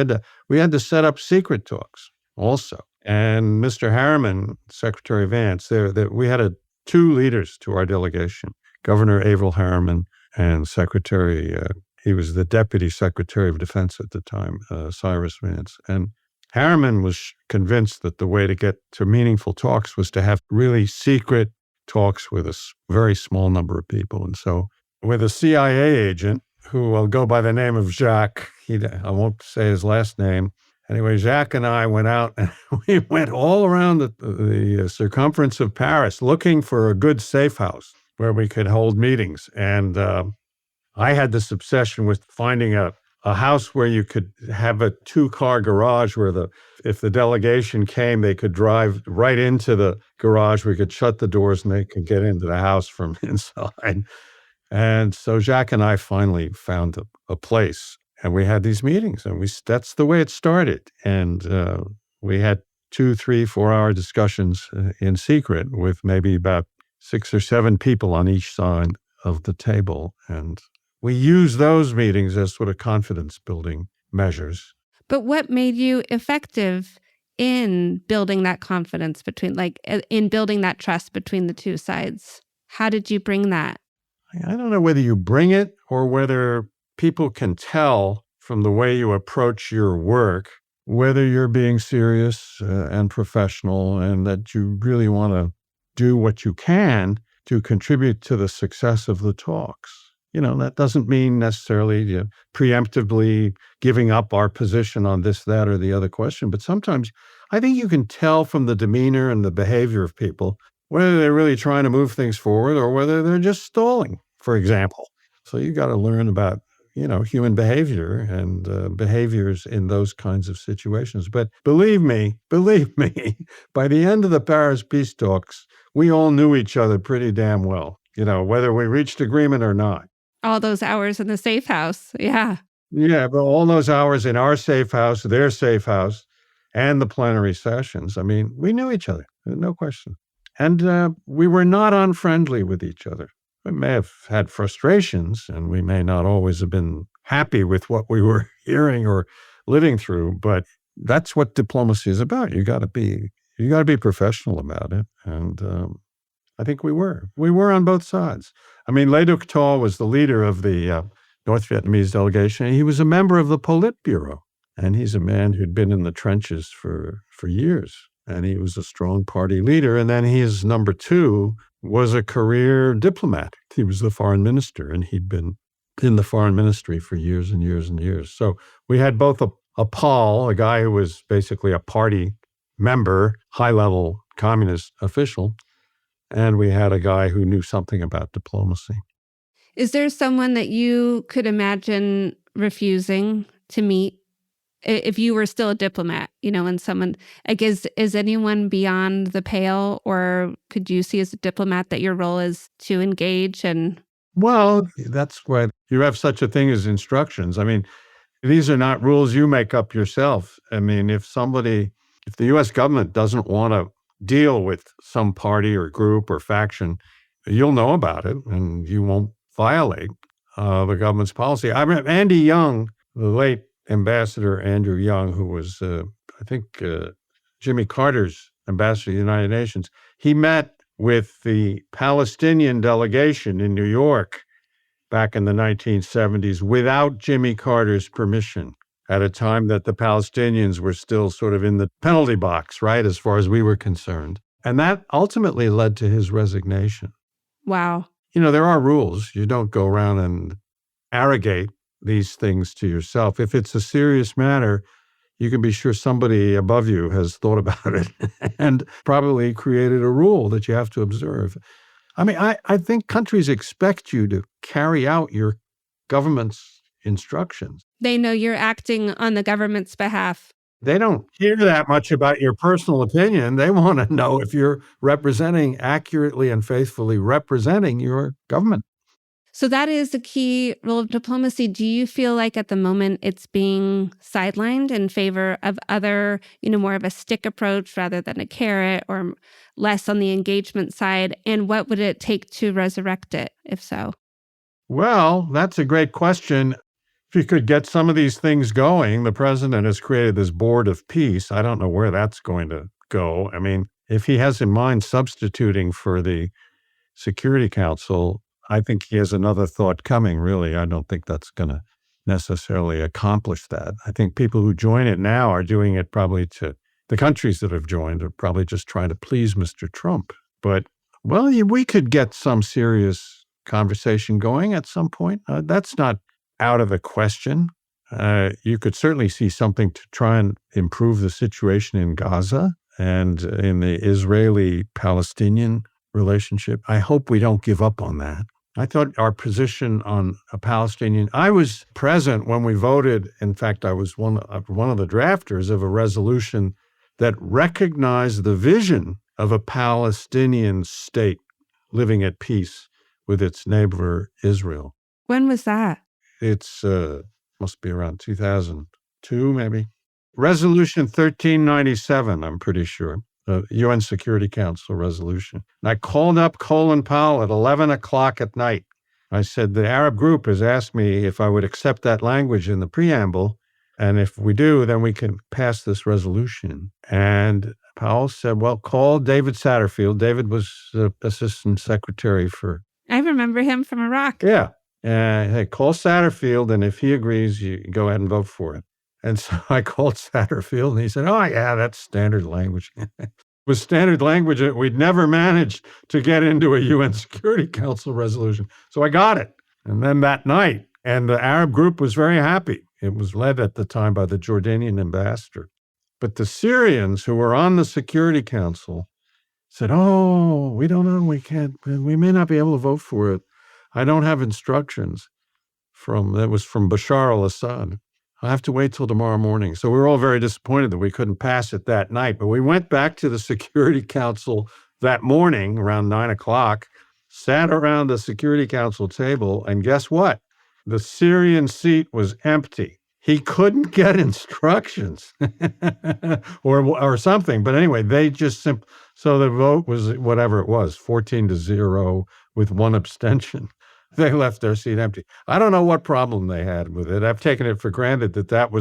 had to set up secret talks also. And Mr. Harriman, Secretary Vance, we had two leaders to our delegation, Governor Averell Harriman and Secretary, he was the Deputy Secretary of Defense at the time, Cyrus Vance. And Harriman was convinced that the way to get to meaningful talks was to have really secret talks with a very small number of people. And so with a CIA agent who will go by the name of Jacques. I won't say his last name. Anyway, Jacques and I went out and we went all around the circumference of Paris looking for a good safe house where we could hold meetings. And I had this obsession with finding a house where you could have a 2-car garage where if the delegation came, they could drive right into the garage. We could shut the doors and they could get into the house from inside. And so Jacques and I finally found a place. And we had these meetings, and that's the way it started. And we had 2, 3, 4-hour discussions in secret with maybe about 6 or 7 people on each side of the table. And we used those meetings as sort of confidence-building measures. But what made you effective in building that confidence in building that trust between the two sides? How did you bring that? I don't know whether you bring it or whether people can tell from the way you approach your work whether you're being serious and professional and that you really want to do what you can to contribute to the success of the talks. That doesn't mean necessarily preemptively giving up our position on this, that, or the other question. But sometimes I think you can tell from the demeanor and the behavior of people whether they're really trying to move things forward or whether they're just stalling, for example. So you got to learn about human behavior and behaviors in those kinds of situations. But believe me, by the end of the Paris peace talks, we all knew each other pretty damn well, whether we reached agreement or not. All those hours in the safe house. Yeah. Yeah, but all those hours in our safe house, their safe house, and the plenary sessions, we knew each other, no question. And we were not unfriendly with each other. We may have had frustrations, and we may not always have been happy with what we were hearing or living through, but that's what diplomacy is about. You got to be professional about it, and I think we were. We were on both sides. Le Duc Tho was the leader of the North Vietnamese delegation, and he was a member of the Politburo, and he's a man who'd been in the trenches for years, and he was a strong party leader. And then his number 2 was a career diplomat. He was the foreign minister, and he'd been in the foreign ministry for years and years and years. So we had both a Paul, a guy who was basically a party member, high-level communist official, and we had a guy who knew something about diplomacy. Is there someone that you could imagine refusing to meet if you were still a diplomat, and someone, is anyone beyond the pale, or could you see as a diplomat that your role is to engage and? Well, that's why you have such a thing as instructions. These are not rules you make up yourself. If the U.S. government doesn't want to deal with some party or group or faction, you'll know about it and you won't violate the government's policy. I remember Andy Young, the late Ambassador Andrew Young, who was, Jimmy Carter's ambassador to the United Nations. He met with the Palestinian delegation in New York back in the 1970s without Jimmy Carter's permission, at a time that the Palestinians were still sort of in the penalty box, right, as far as we were concerned. And that ultimately led to his resignation. Wow. There are rules. You don't go around and arrogate these things to yourself. If it's a serious matter, you can be sure somebody above you has thought about it and probably created a rule that you have to observe. I think countries expect you to carry out your government's instructions. They know you're acting on the government's behalf. They don't care that much about your personal opinion. They want to know if you're accurately and faithfully representing your government. So that is the key role of diplomacy. Do you feel like at the moment it's being sidelined in favor of other, more of a stick approach rather than a carrot, or less on the engagement side? And what would it take to resurrect it, if so? Well, that's a great question. If you could get some of these things going, the president has created this board of peace. I don't know where that's going to go. If he has in mind substituting for the Security Council, I think he has another thought coming, really. I don't think that's going to necessarily accomplish that. I think people who join it now are doing it probably the countries that have joined are probably just trying to please Mr. Trump. But, we could get some serious conversation going at some point. That's not out of the question. You could certainly see something to try and improve the situation in Gaza and in the Israeli-Palestinian relationship. I hope we don't give up on that. I thought our position on a Palestinian, I was present when we voted. In fact, I was one of the drafters of a resolution that recognized the vision of a Palestinian state living at peace with its neighbor Israel. When was that? It's must be around 2002, maybe. Resolution 1397, I'm pretty sure. The UN Security Council resolution. And I called up Colin Powell at 11 o'clock at night. I said, the Arab group has asked me if I would accept that language in the preamble. And if we do, then we can pass this resolution. And Powell said, well, call David Satterfield. David was the assistant secretary for... I remember him from Iraq. Yeah. Hey, call Satterfield, and if he agrees, you go ahead and vote for it. And so I called Satterfield, and he said, oh, yeah, that's standard language. It was standard language that we'd never managed to get into a UN Security Council resolution. So I got it. And then that night, and the Arab group was very happy. It was led at the time by the Jordanian ambassador. But the Syrians who were on the Security Council said, oh, we don't know, we may not be able to vote for it. I don't have instructions that was from Bashar al-Assad. I'll have to wait till tomorrow morning. So we were all very disappointed that we couldn't pass it that night. But we went back to the Security Council that morning around 9 o'clock, sat around the Security Council table, and guess what? The Syrian seat was empty. He couldn't get instructions or something. But anyway, they just so the vote was whatever it was, 14-0 with one abstention. They left their seat empty. I don't know what problem they had with it. I've taken it for granted that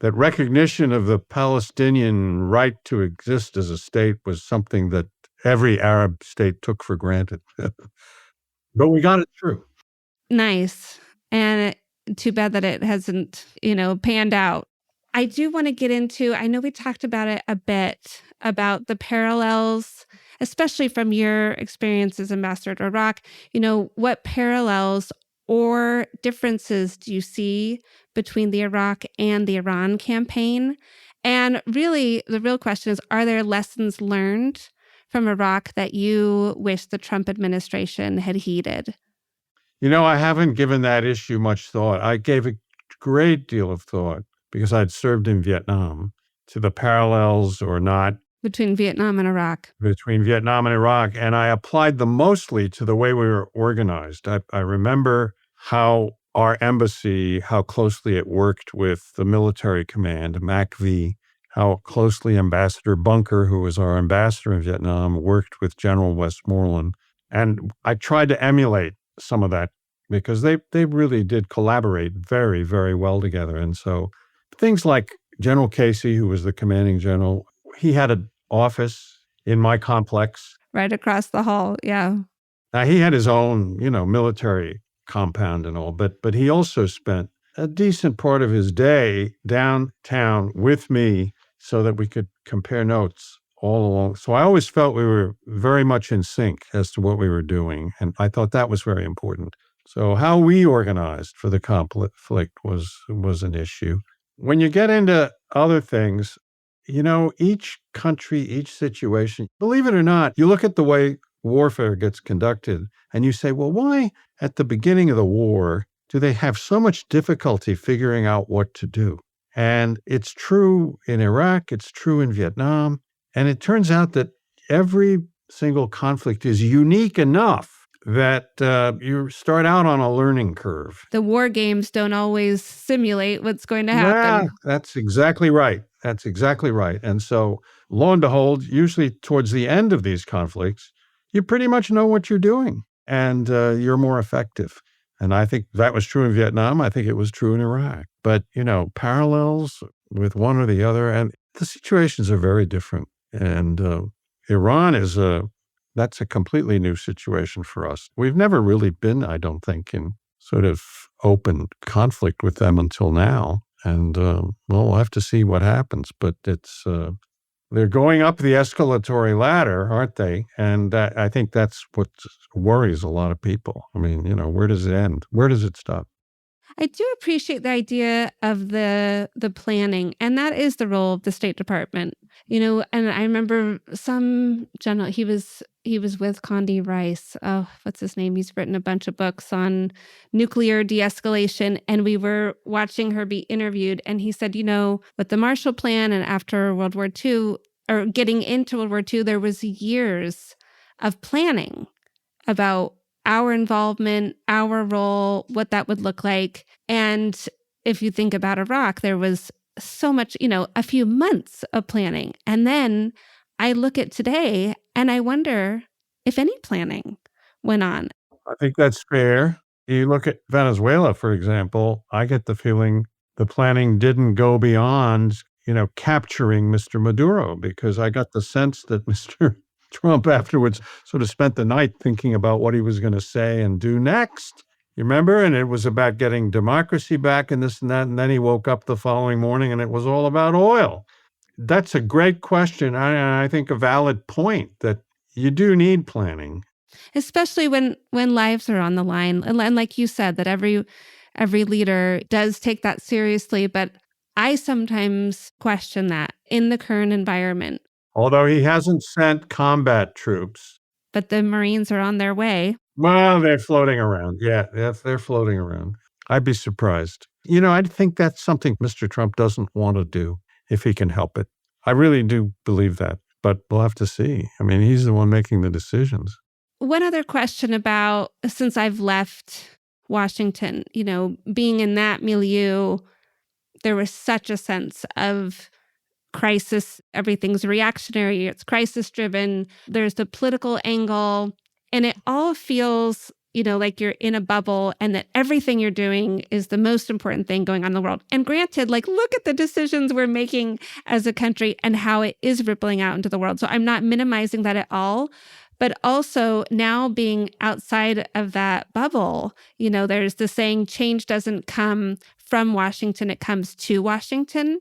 recognition of the Palestinian right to exist as a state was something that every Arab state took for granted. But we got it through. Nice. And too bad that it hasn't, panned out. I do want to get into, I know we talked about it a bit, about the parallels, especially from your experience as ambassador to Iraq. What parallels or differences do you see between the Iraq and the Iran campaign? And really, the real question is, are there lessons learned from Iraq that you wish the Trump administration had heeded? I haven't given that issue much thought. I gave a great deal of thought because I'd served in Vietnam to the parallels or not between Vietnam and Iraq. And I applied them mostly to the way we were organized. I remember how our embassy, how closely it worked with the military command, MACV, how closely Ambassador Bunker, who was our ambassador in Vietnam, worked with General Westmoreland. And I tried to emulate some of that because they really did collaborate very, very well together. And so things like General Casey, who was the commanding general, he had an office in my complex. Right across the hall, yeah. Now, he had his own, military compound and all, but he also spent a decent part of his day downtown with me so that we could compare notes all along. So I always felt we were very much in sync as to what we were doing, and I thought that was very important. So how we organized for the conflict was an issue. When you get into other things, each country, each situation, believe it or not, you look at the way warfare gets conducted and you say, well, why at the beginning of the war do they have so much difficulty figuring out what to do? And it's true in Iraq, it's true in Vietnam. And it turns out that every single conflict is unique enough that you start out on a learning curve. The war games don't always simulate what's going to happen. Yeah, that's exactly right. And so, lo and behold, usually towards the end of these conflicts, you pretty much know what you're doing and you're more effective. And I think that was true in Vietnam. I think it was true in Iraq. But, parallels with one or the other, and the situations are very different. And Iran that's a completely new situation for us. We've never really been, I don't think, in sort of open conflict with them until now. And, we'll have to see what happens. But it's They're going up the escalatory ladder, aren't they? And I think that's what worries a lot of people. I mean, where does it end? Where does it stop? I do appreciate the idea of the planning, and that is the role of the State Department. And I remember some general, he was with Condi Rice. Oh, what's his name? He's written a bunch of books on nuclear de-escalation, and we were watching her be interviewed, and he said, with the Marshall Plan and after World War II, or getting into World War II, there was years of planning about our involvement, our role, what that would look like. And if you think about Iraq, there was so much, a few months of planning. And then I look at today and I wonder if any planning went on. I think that's fair. You look at Venezuela, for example, I get the feeling the planning didn't go beyond, capturing Mr. Maduro, because I got the sense that Mr. Trump afterwards sort of spent the night thinking about what he was going to say and do next. You remember? And it was about getting democracy back and this and that. And then he woke up the following morning and it was all about oil. That's a great question. I think a valid point that you do need planning. Especially when lives are on the line. And like you said, that every leader does take that seriously. But I sometimes question that in the current environment. Although he hasn't sent combat troops. But the Marines are on their way. Well, they're floating around. Yeah, they're floating around. I'd be surprised. I think that's something Mr. Trump doesn't want to do if he can help it. I really do believe that, but we'll have to see. I mean, he's the one making the decisions. One other question about, since I've left Washington, being in that milieu, there was such a sense of crisis. Everything's reactionary. It's crisis driven. There's the political angle, and it all feels, like you're in a bubble and that everything you're doing is the most important thing going on in the world. And granted, look at the decisions we're making as a country and how it is rippling out into the world. So I'm not minimizing that at all. But also now being outside of that bubble, there's the saying, change doesn't come from Washington, it comes to Washington.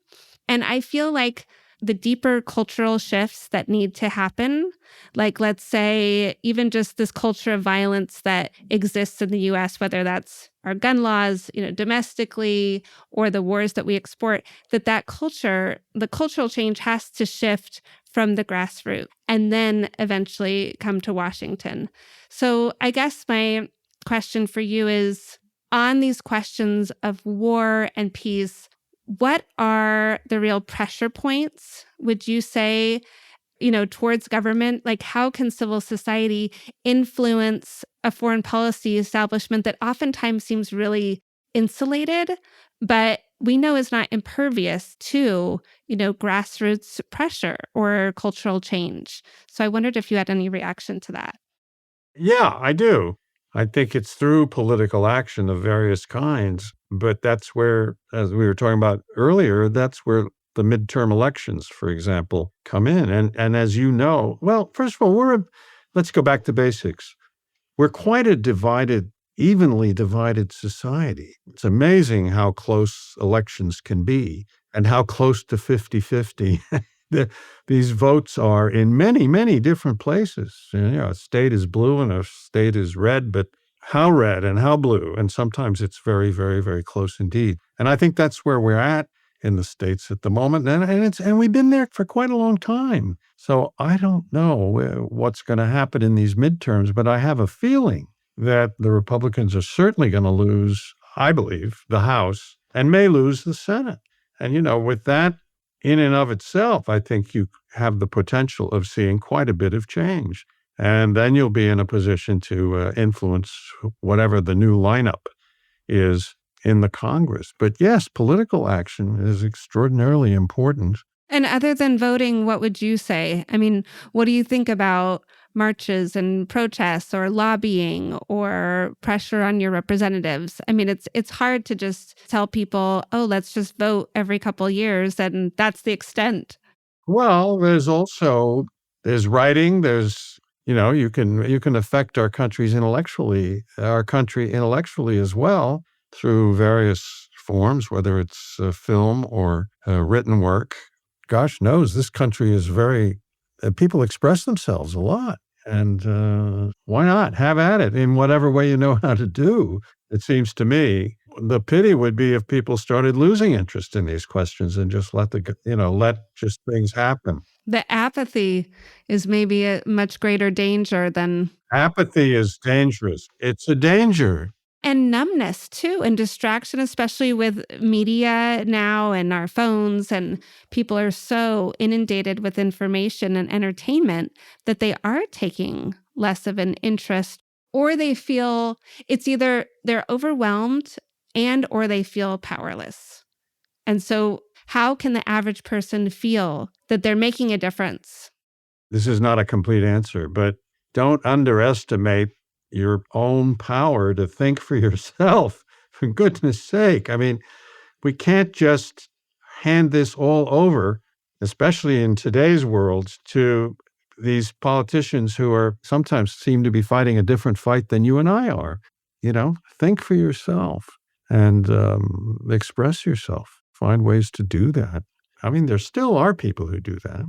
And I feel like the deeper cultural shifts that need to happen, like let's say even just this culture of violence that exists in the US, whether that's our gun laws, domestically, or the wars that we export, that culture, the cultural change has to shift from the grassroots and then eventually come to Washington. So I guess my question for you is, on these questions of war and peace, what are the real pressure points, would you say, towards government? Like, how can civil society influence a foreign policy establishment that oftentimes seems really insulated, but we know is not impervious to, grassroots pressure or cultural change? So I wondered if you had any reaction to that. Yeah, I do. I think it's through political action of various kinds, but that's where, as we were talking about earlier, that's where the midterm elections, for example, come in. And as you know, well, first of all, let's go back to basics. We're quite a evenly divided society. It's amazing how close elections can be and how close to 50-50 these votes are in many, many different places. A state is blue and a state is red, but how red and how blue? And sometimes it's very, very, very close indeed. And I think that's where we're at in the States at the moment. And we've been there for quite a long time. So I don't know what's going to happen in these midterms, but I have a feeling that the Republicans are certainly going to lose, I believe, the House and may lose the Senate. And, with that in and of itself, I think you have the potential of seeing quite a bit of change. And then you'll be in a position to influence whatever the new lineup is in the Congress. But yes, political action is extraordinarily important. And other than voting, what would you say? I mean, what do you think about marches and protests or lobbying or pressure on your representatives? I mean, it's hard to just tell people, oh, let's just vote every couple of years, and that's the extent. Well, there's writing, you can affect our country intellectually as well through various forms, whether it's film or written work. gosh knows, this country is very, people express themselves a lot. And why not? Have at it in whatever way you know how to do, it seems to me. The pity would be if people started losing interest in these questions and just let just things happen. The apathy is maybe a much greater danger than Apathy is dangerous. It's a danger. and numbness too, and distraction, especially with media now and our phones, and people are so inundated with information and entertainment that they are taking less of an interest, or they feel it's either they're overwhelmed and or they feel powerless. And so how can the average person feel that they're making a difference? This is not a complete answer, but don't underestimate your own power to think for yourself, for goodness sake. I mean, we can't just hand this all over, especially in today's world, to these politicians who are sometimes seem to be fighting a different fight than you and I are. Think for yourself and express yourself. Find ways to do that. I mean, there still are people who do that.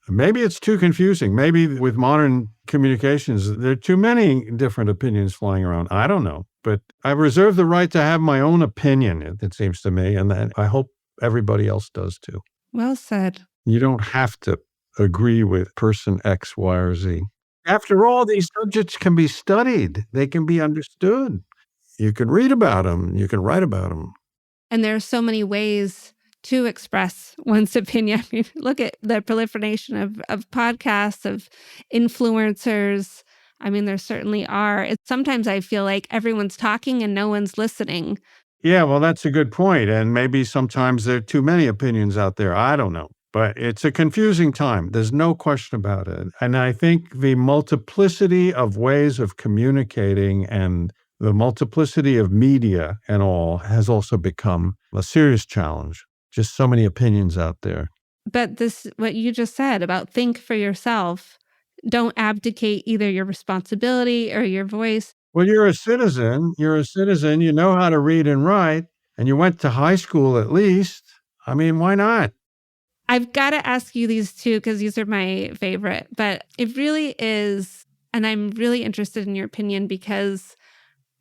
Maybe it's too confusing. Maybe with modern communications, there are too many different opinions flying around. I don't know. But I reserve the right to have my own opinion, it seems to me, and that I hope everybody else does too. Well said. You don't have to agree with person X, Y, or Z. After all, these subjects can be studied. They can be understood. You can read about them. You can write about them. And there are so many ways to express one's opinion. I mean, look at the proliferation of podcasts, of influencers. I mean, there certainly are. Sometimes I feel like everyone's talking and no one's listening. Yeah, well, that's a good point. And maybe sometimes there are too many opinions out there. I don't know. But it's a confusing time. There's no question about it. And I think the multiplicity of ways of communicating and the multiplicity of media and all has also become a serious challenge. Just so many opinions out there. But what you just said about think for yourself, don't abdicate either your responsibility or your voice. Well, you're a citizen. You know how to read and write, and you went to high school at least. I mean, why not? I've got to ask you these two because these are my favorite, but it really is, and I'm really interested in your opinion because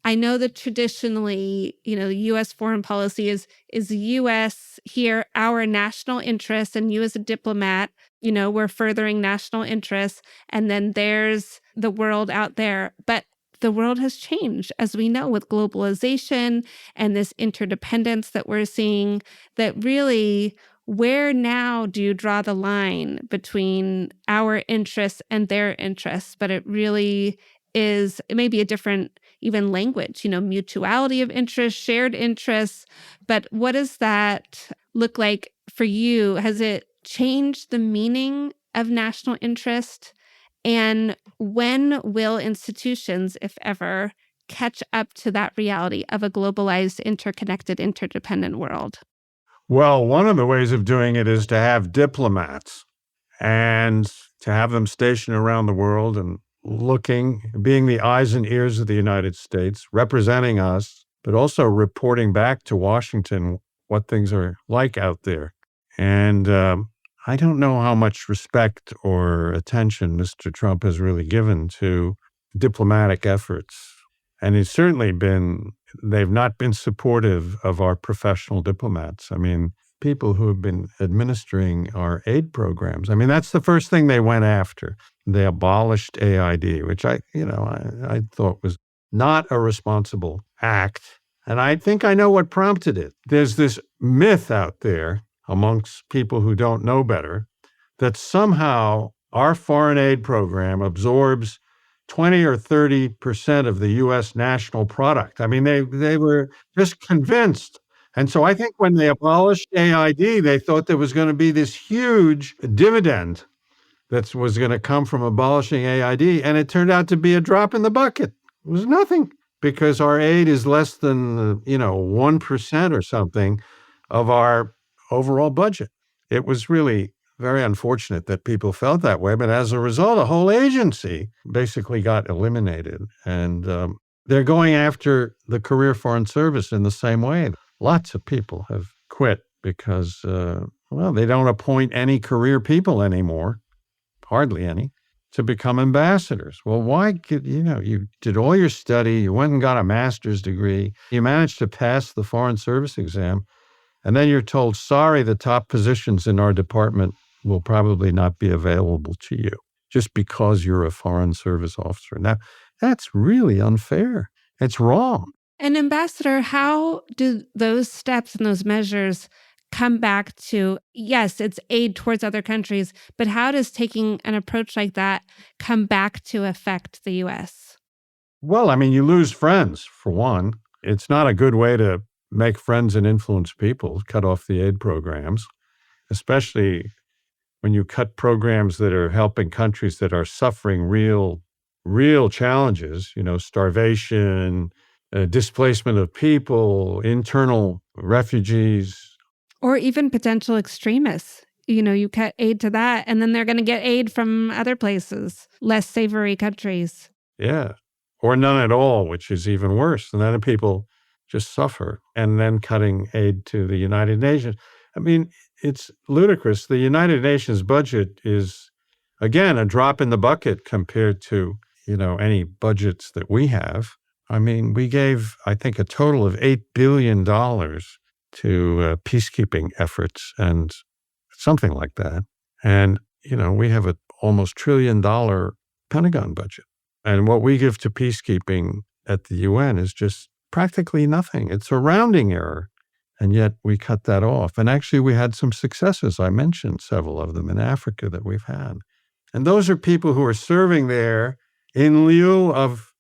I know that traditionally, the U.S. foreign policy is the U.S. here, our national interests, and you as a diplomat, we're furthering national interests, and then there's the world out there. But the world has changed, as we know, with globalization and this interdependence that we're seeing, that really, where now do you draw the line between our interests and their interests? But it really is, it may be a different even language, mutuality of interest, shared interests. But what does that look like for you? Has it changed the meaning of national interest? And when will institutions, if ever, catch up to that reality of a globalized, interconnected, interdependent world? Well, one of the ways of doing it is to have diplomats and to have them stationed around the world and being the eyes and ears of the United States, representing us, but also reporting back to Washington what things are like out there. And I don't know how much respect or attention Mr. Trump has really given to diplomatic efforts. And they've not been supportive of our professional diplomats. I mean, people who have been administering our aid programs. I mean, that's the first thing they went after. They abolished AID, which I thought was not a responsible act. And I think I know what prompted it. There's this myth out there amongst people who don't know better that somehow our foreign aid program absorbs 20 or 30% of the U.S. national product. I mean, they were just convinced. And so I think when they abolished AID, they thought there was going to be this huge dividend that was going to come from abolishing AID. And it turned out to be a drop in the bucket. It was nothing because our aid is less than, 1% or something of our overall budget. It was really very unfortunate that people felt that way. But as a result, a whole agency basically got eliminated. And they're going after the career foreign service in the same way. Lots of people have quit because well, they don't appoint any career people anymore, hardly any, to become ambassadors. Well, why could, you did all your study, you went and got a master's degree, you managed to pass the Foreign Service exam, and then you're told, sorry, the top positions in our department will probably not be available to you just because you're a Foreign Service officer. Now, that's really unfair. It's wrong. And Ambassador, how do those steps and those measures come back to, yes, it's aid towards other countries, but how does taking an approach like that come back to affect the U.S.? Well, I mean, you lose friends, for one. It's not a good way to make friends and influence people, cut off the aid programs, especially when you cut programs that are helping countries that are suffering real challenges, starvation, displacement of people, internal refugees. Or even potential extremists. You cut aid to that, and then they're going to get aid from other places, less savory countries. Yeah. Or none at all, which is even worse. And then the people just suffer. And then cutting aid to the United Nations. I mean, it's ludicrous. The United Nations budget is, again, a drop in the bucket compared to, any budgets that we have. I mean, we gave, I think, a total of $8 billion to peacekeeping efforts and something like that. And, we have an almost $1 trillion Pentagon budget. And what we give to peacekeeping at the UN is just practically nothing. It's a rounding error. And yet we cut that off. And actually, we had some successes. I mentioned several of them in Africa that we've had. And those are people who are serving there in lieu of,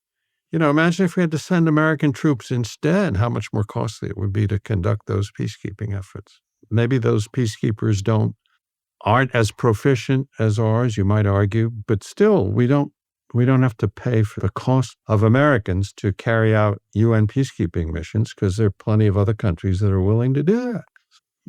imagine if we had to send American troops instead, how much more costly it would be to conduct those peacekeeping efforts. Maybe those peacekeepers aren't as proficient as ours, you might argue, but still, we don't have to pay for the cost of Americans to carry out UN peacekeeping missions because there are plenty of other countries that are willing to do that.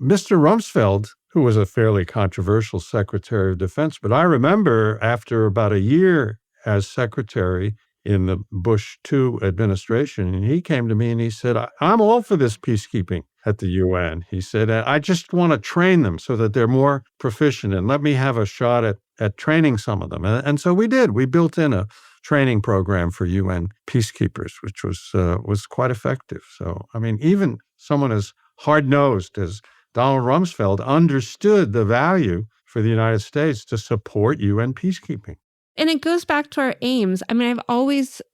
Mr. Rumsfeld, who was a fairly controversial Secretary of Defense, but I remember after about a year as secretary in the Bush II administration, and he came to me and he said, I'm all for this peacekeeping at the UN. He said, I just want to train them so that they're more proficient and let me have a shot at training some of them. And so we did. We built in a training program for UN peacekeepers, which was quite effective. So, I mean, even someone as hard-nosed as Donald Rumsfeld understood the value for the United States to support UN peacekeeping. And it goes back to our aims. I mean,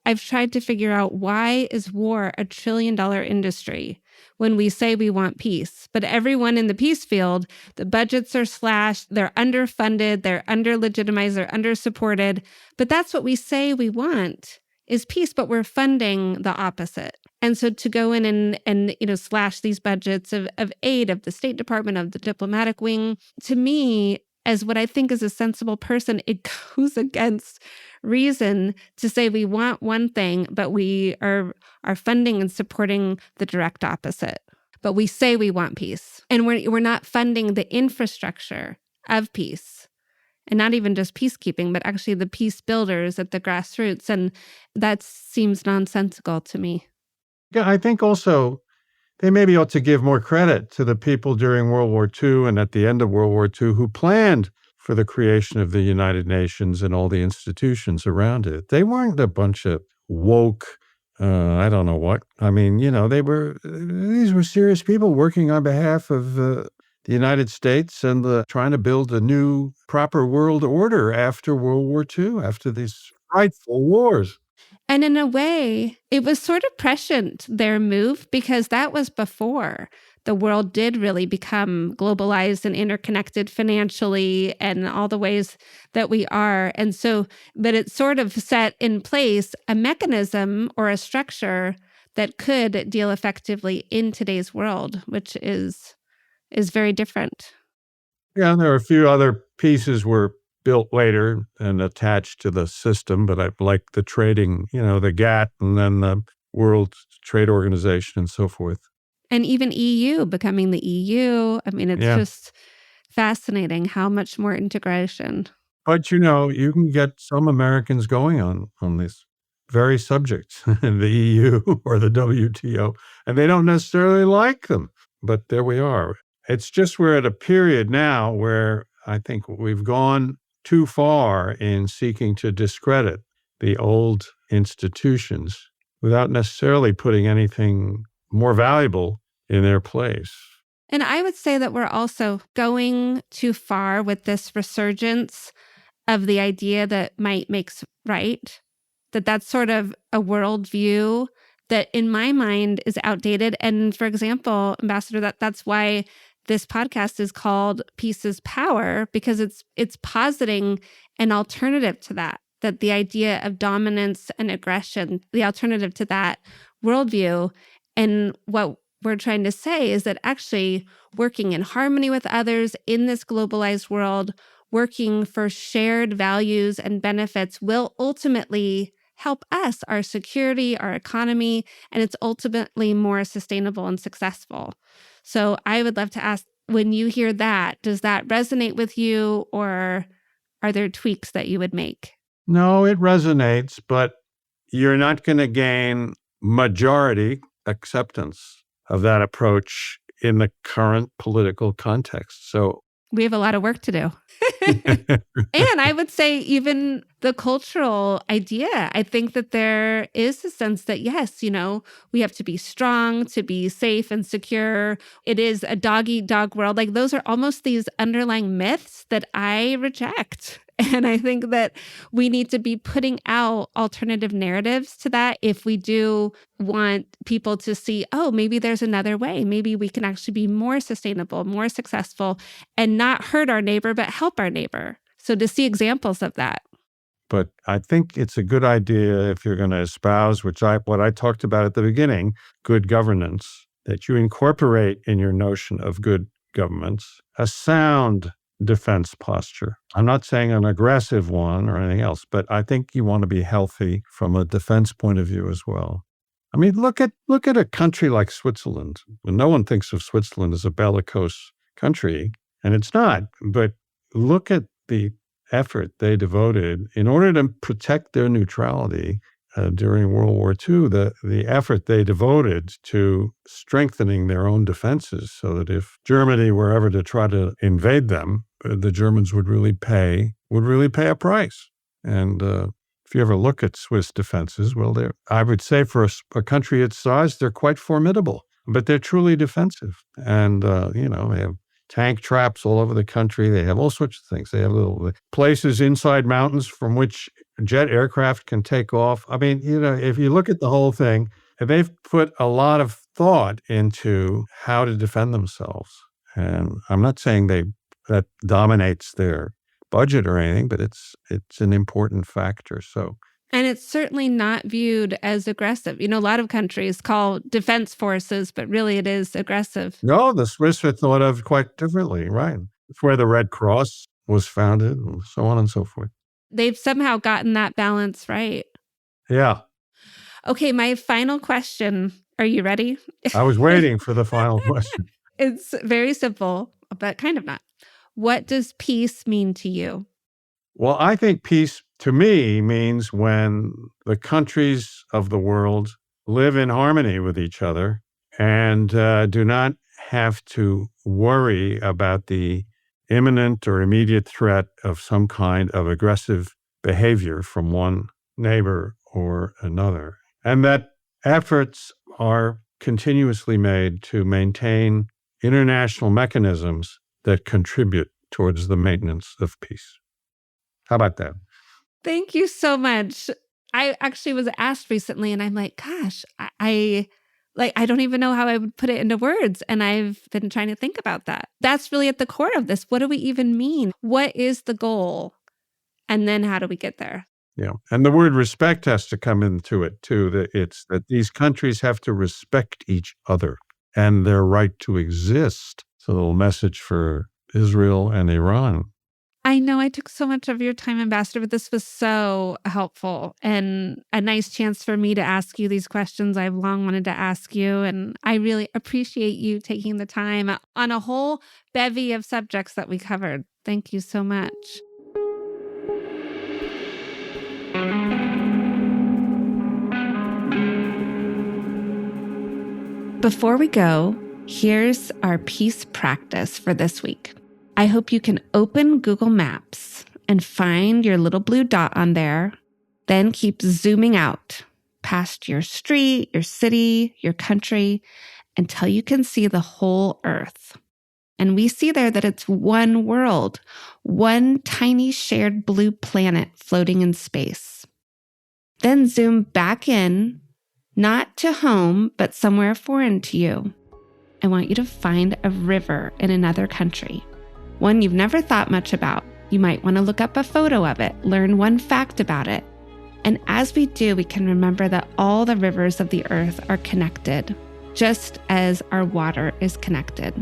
I've tried to figure out, why is war a $1 trillion industry when we say we want peace? But everyone in the peace field, the budgets are slashed, they're underfunded, they're under-legitimized, they're under-supported. But that's what we say we want, is peace, but we're funding the opposite. And so to go in and slash these budgets of aid, of the State Department, of the diplomatic wing, to me, as what I think is a sensible person, it goes against reason to say we want one thing, but we are funding and supporting the direct opposite. But we say we want peace, and we're not funding the infrastructure of peace, and not even just peacekeeping, but actually the peace builders at the grassroots. And that seems nonsensical to me. Yeah, I think also they maybe ought to give more credit to the people during World War II and at the end of World War II who planned for the creation of the United Nations and all the institutions around it. They weren't a bunch of woke, I don't know what. I mean, these were serious people working on behalf of the United States and trying to build a new proper world order after World War II, after these frightful wars. And in a way, it was sort of prescient, their move, because that was before the world did really become globalized and interconnected financially and all the ways that we are. And so, but it sort of set in place a mechanism or a structure that could deal effectively in today's world, which is very different. Yeah, there are a few other pieces were built later and attached to the system, but I like the trading, the GATT and then the World Trade Organization and so forth. And even EU becoming the EU. I mean, it's just fascinating how much more integration. But, you can get some Americans going on this very subject, the EU or the WTO, and they don't necessarily like them. But there we are. It's just we're at a period now where I think we've gone too far in seeking to discredit the old institutions without necessarily putting anything more valuable in their place. And I would say that we're also going too far with this resurgence of the idea that might makes right, that's sort of a worldview that in my mind is outdated. And for example, Ambassador, that's why this podcast is called Peace is Power, because it's positing an alternative to that the idea of dominance and aggression, the alternative to that worldview. And what we're trying to say is that actually working in harmony with others in this globalized world, working for shared values and benefits will ultimately help us, our security, our economy, and it's ultimately more sustainable and successful. So I would love to ask, when you hear that, does that resonate with you, or are there tweaks that you would make? No, it resonates, but you're not going to gain majority acceptance of that approach in the current political context. So we have a lot of work to do. And I would say even the cultural idea, I think that there is a sense that, yes, we have to be strong to be safe and secure. It is a dog-eat-dog world. Like those are almost these underlying myths that I reject. And I think that we need to be putting out alternative narratives to that if we do want people to see, oh, maybe there's another way. Maybe we can actually be more sustainable, more successful, and not hurt our neighbor, but help our neighbor. So to see examples of that. But I think it's a good idea if you're going to espouse, what I talked about at the beginning, good governance, that you incorporate in your notion of good governance a sound defense posture. I'm not saying an aggressive one or anything else, but I think you want to be healthy from a defense point of view as well. I mean, look at a country like Switzerland. No one thinks of Switzerland as a bellicose country, and it's not. But look at the effort they devoted in order to protect their neutrality during World War II, the effort they devoted to strengthening their own defenses so that if Germany were ever to try to invade them, the Germans would really pay a price. And if you ever look at Swiss defenses, well, I would say for a country its size, they're quite formidable, but they're truly defensive. And, they have tank traps all over the country. They have all sorts of things. They have little places inside mountains from which jet aircraft can take off. I mean, if you look at the whole thing, they've put a lot of thought into how to defend themselves. And I'm not saying that dominates their budget or anything, but it's an important factor. So. And it's certainly not viewed as aggressive. A lot of countries call defense forces, but really it is aggressive. No, the Swiss are thought of quite differently, right? It's where the Red Cross was founded and so on and so forth. They've somehow gotten that balance right. Yeah. Okay, my final question. Are you ready? I was waiting for the final question. It's very simple, but kind of not. What does peace mean to you? Well, I think peace to me means when the countries of the world live in harmony with each other and do not have to worry about the imminent or immediate threat of some kind of aggressive behavior from one neighbor or another. And that efforts are continuously made to maintain international mechanisms that contribute towards the maintenance of peace. How about that? Thank you so much. I actually was asked recently, and I'm like, gosh, I don't even know how I would put it into words. And I've been trying to think about that. That's really at the core of this. What do we even mean? What is the goal? And then how do we get there? Yeah. And the word respect has to come into it too. That these countries have to respect each other and their right to exist. It's a little message for Israel and Iran. I know I took so much of your time, Ambassador, but this was so helpful and a nice chance for me to ask you these questions I've long wanted to ask you. And I really appreciate you taking the time on a whole bevy of subjects that we covered. Thank you so much. Before we go, Here's our peace practice for this week. I hope you can open Google Maps and find your little blue dot on there, then keep zooming out past your street, your city, your country, until you can see the whole earth. And we see there that it's one world, one tiny shared blue planet floating in space. Then zoom back in, not to home, but somewhere foreign to you. I want you to find a river in another country, one you've never thought much about. You might want to look up a photo of it, learn one fact about it. And as we do, we can remember that all the rivers of the earth are connected, just as our water is connected.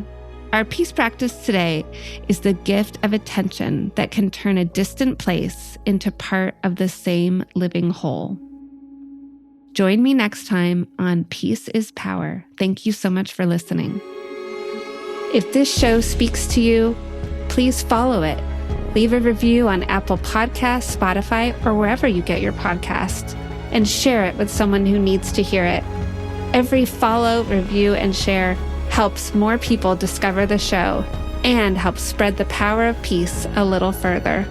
Our peace practice today is the gift of attention that can turn a distant place into part of the same living whole. Join me next time on Peace is Power. Thank you so much for listening. If this show speaks to you, please follow it. Leave a review on Apple Podcasts, Spotify, or wherever you get your podcasts, and share it with someone who needs to hear it. Every follow, review, and share helps more people discover the show and helps spread the power of peace a little further.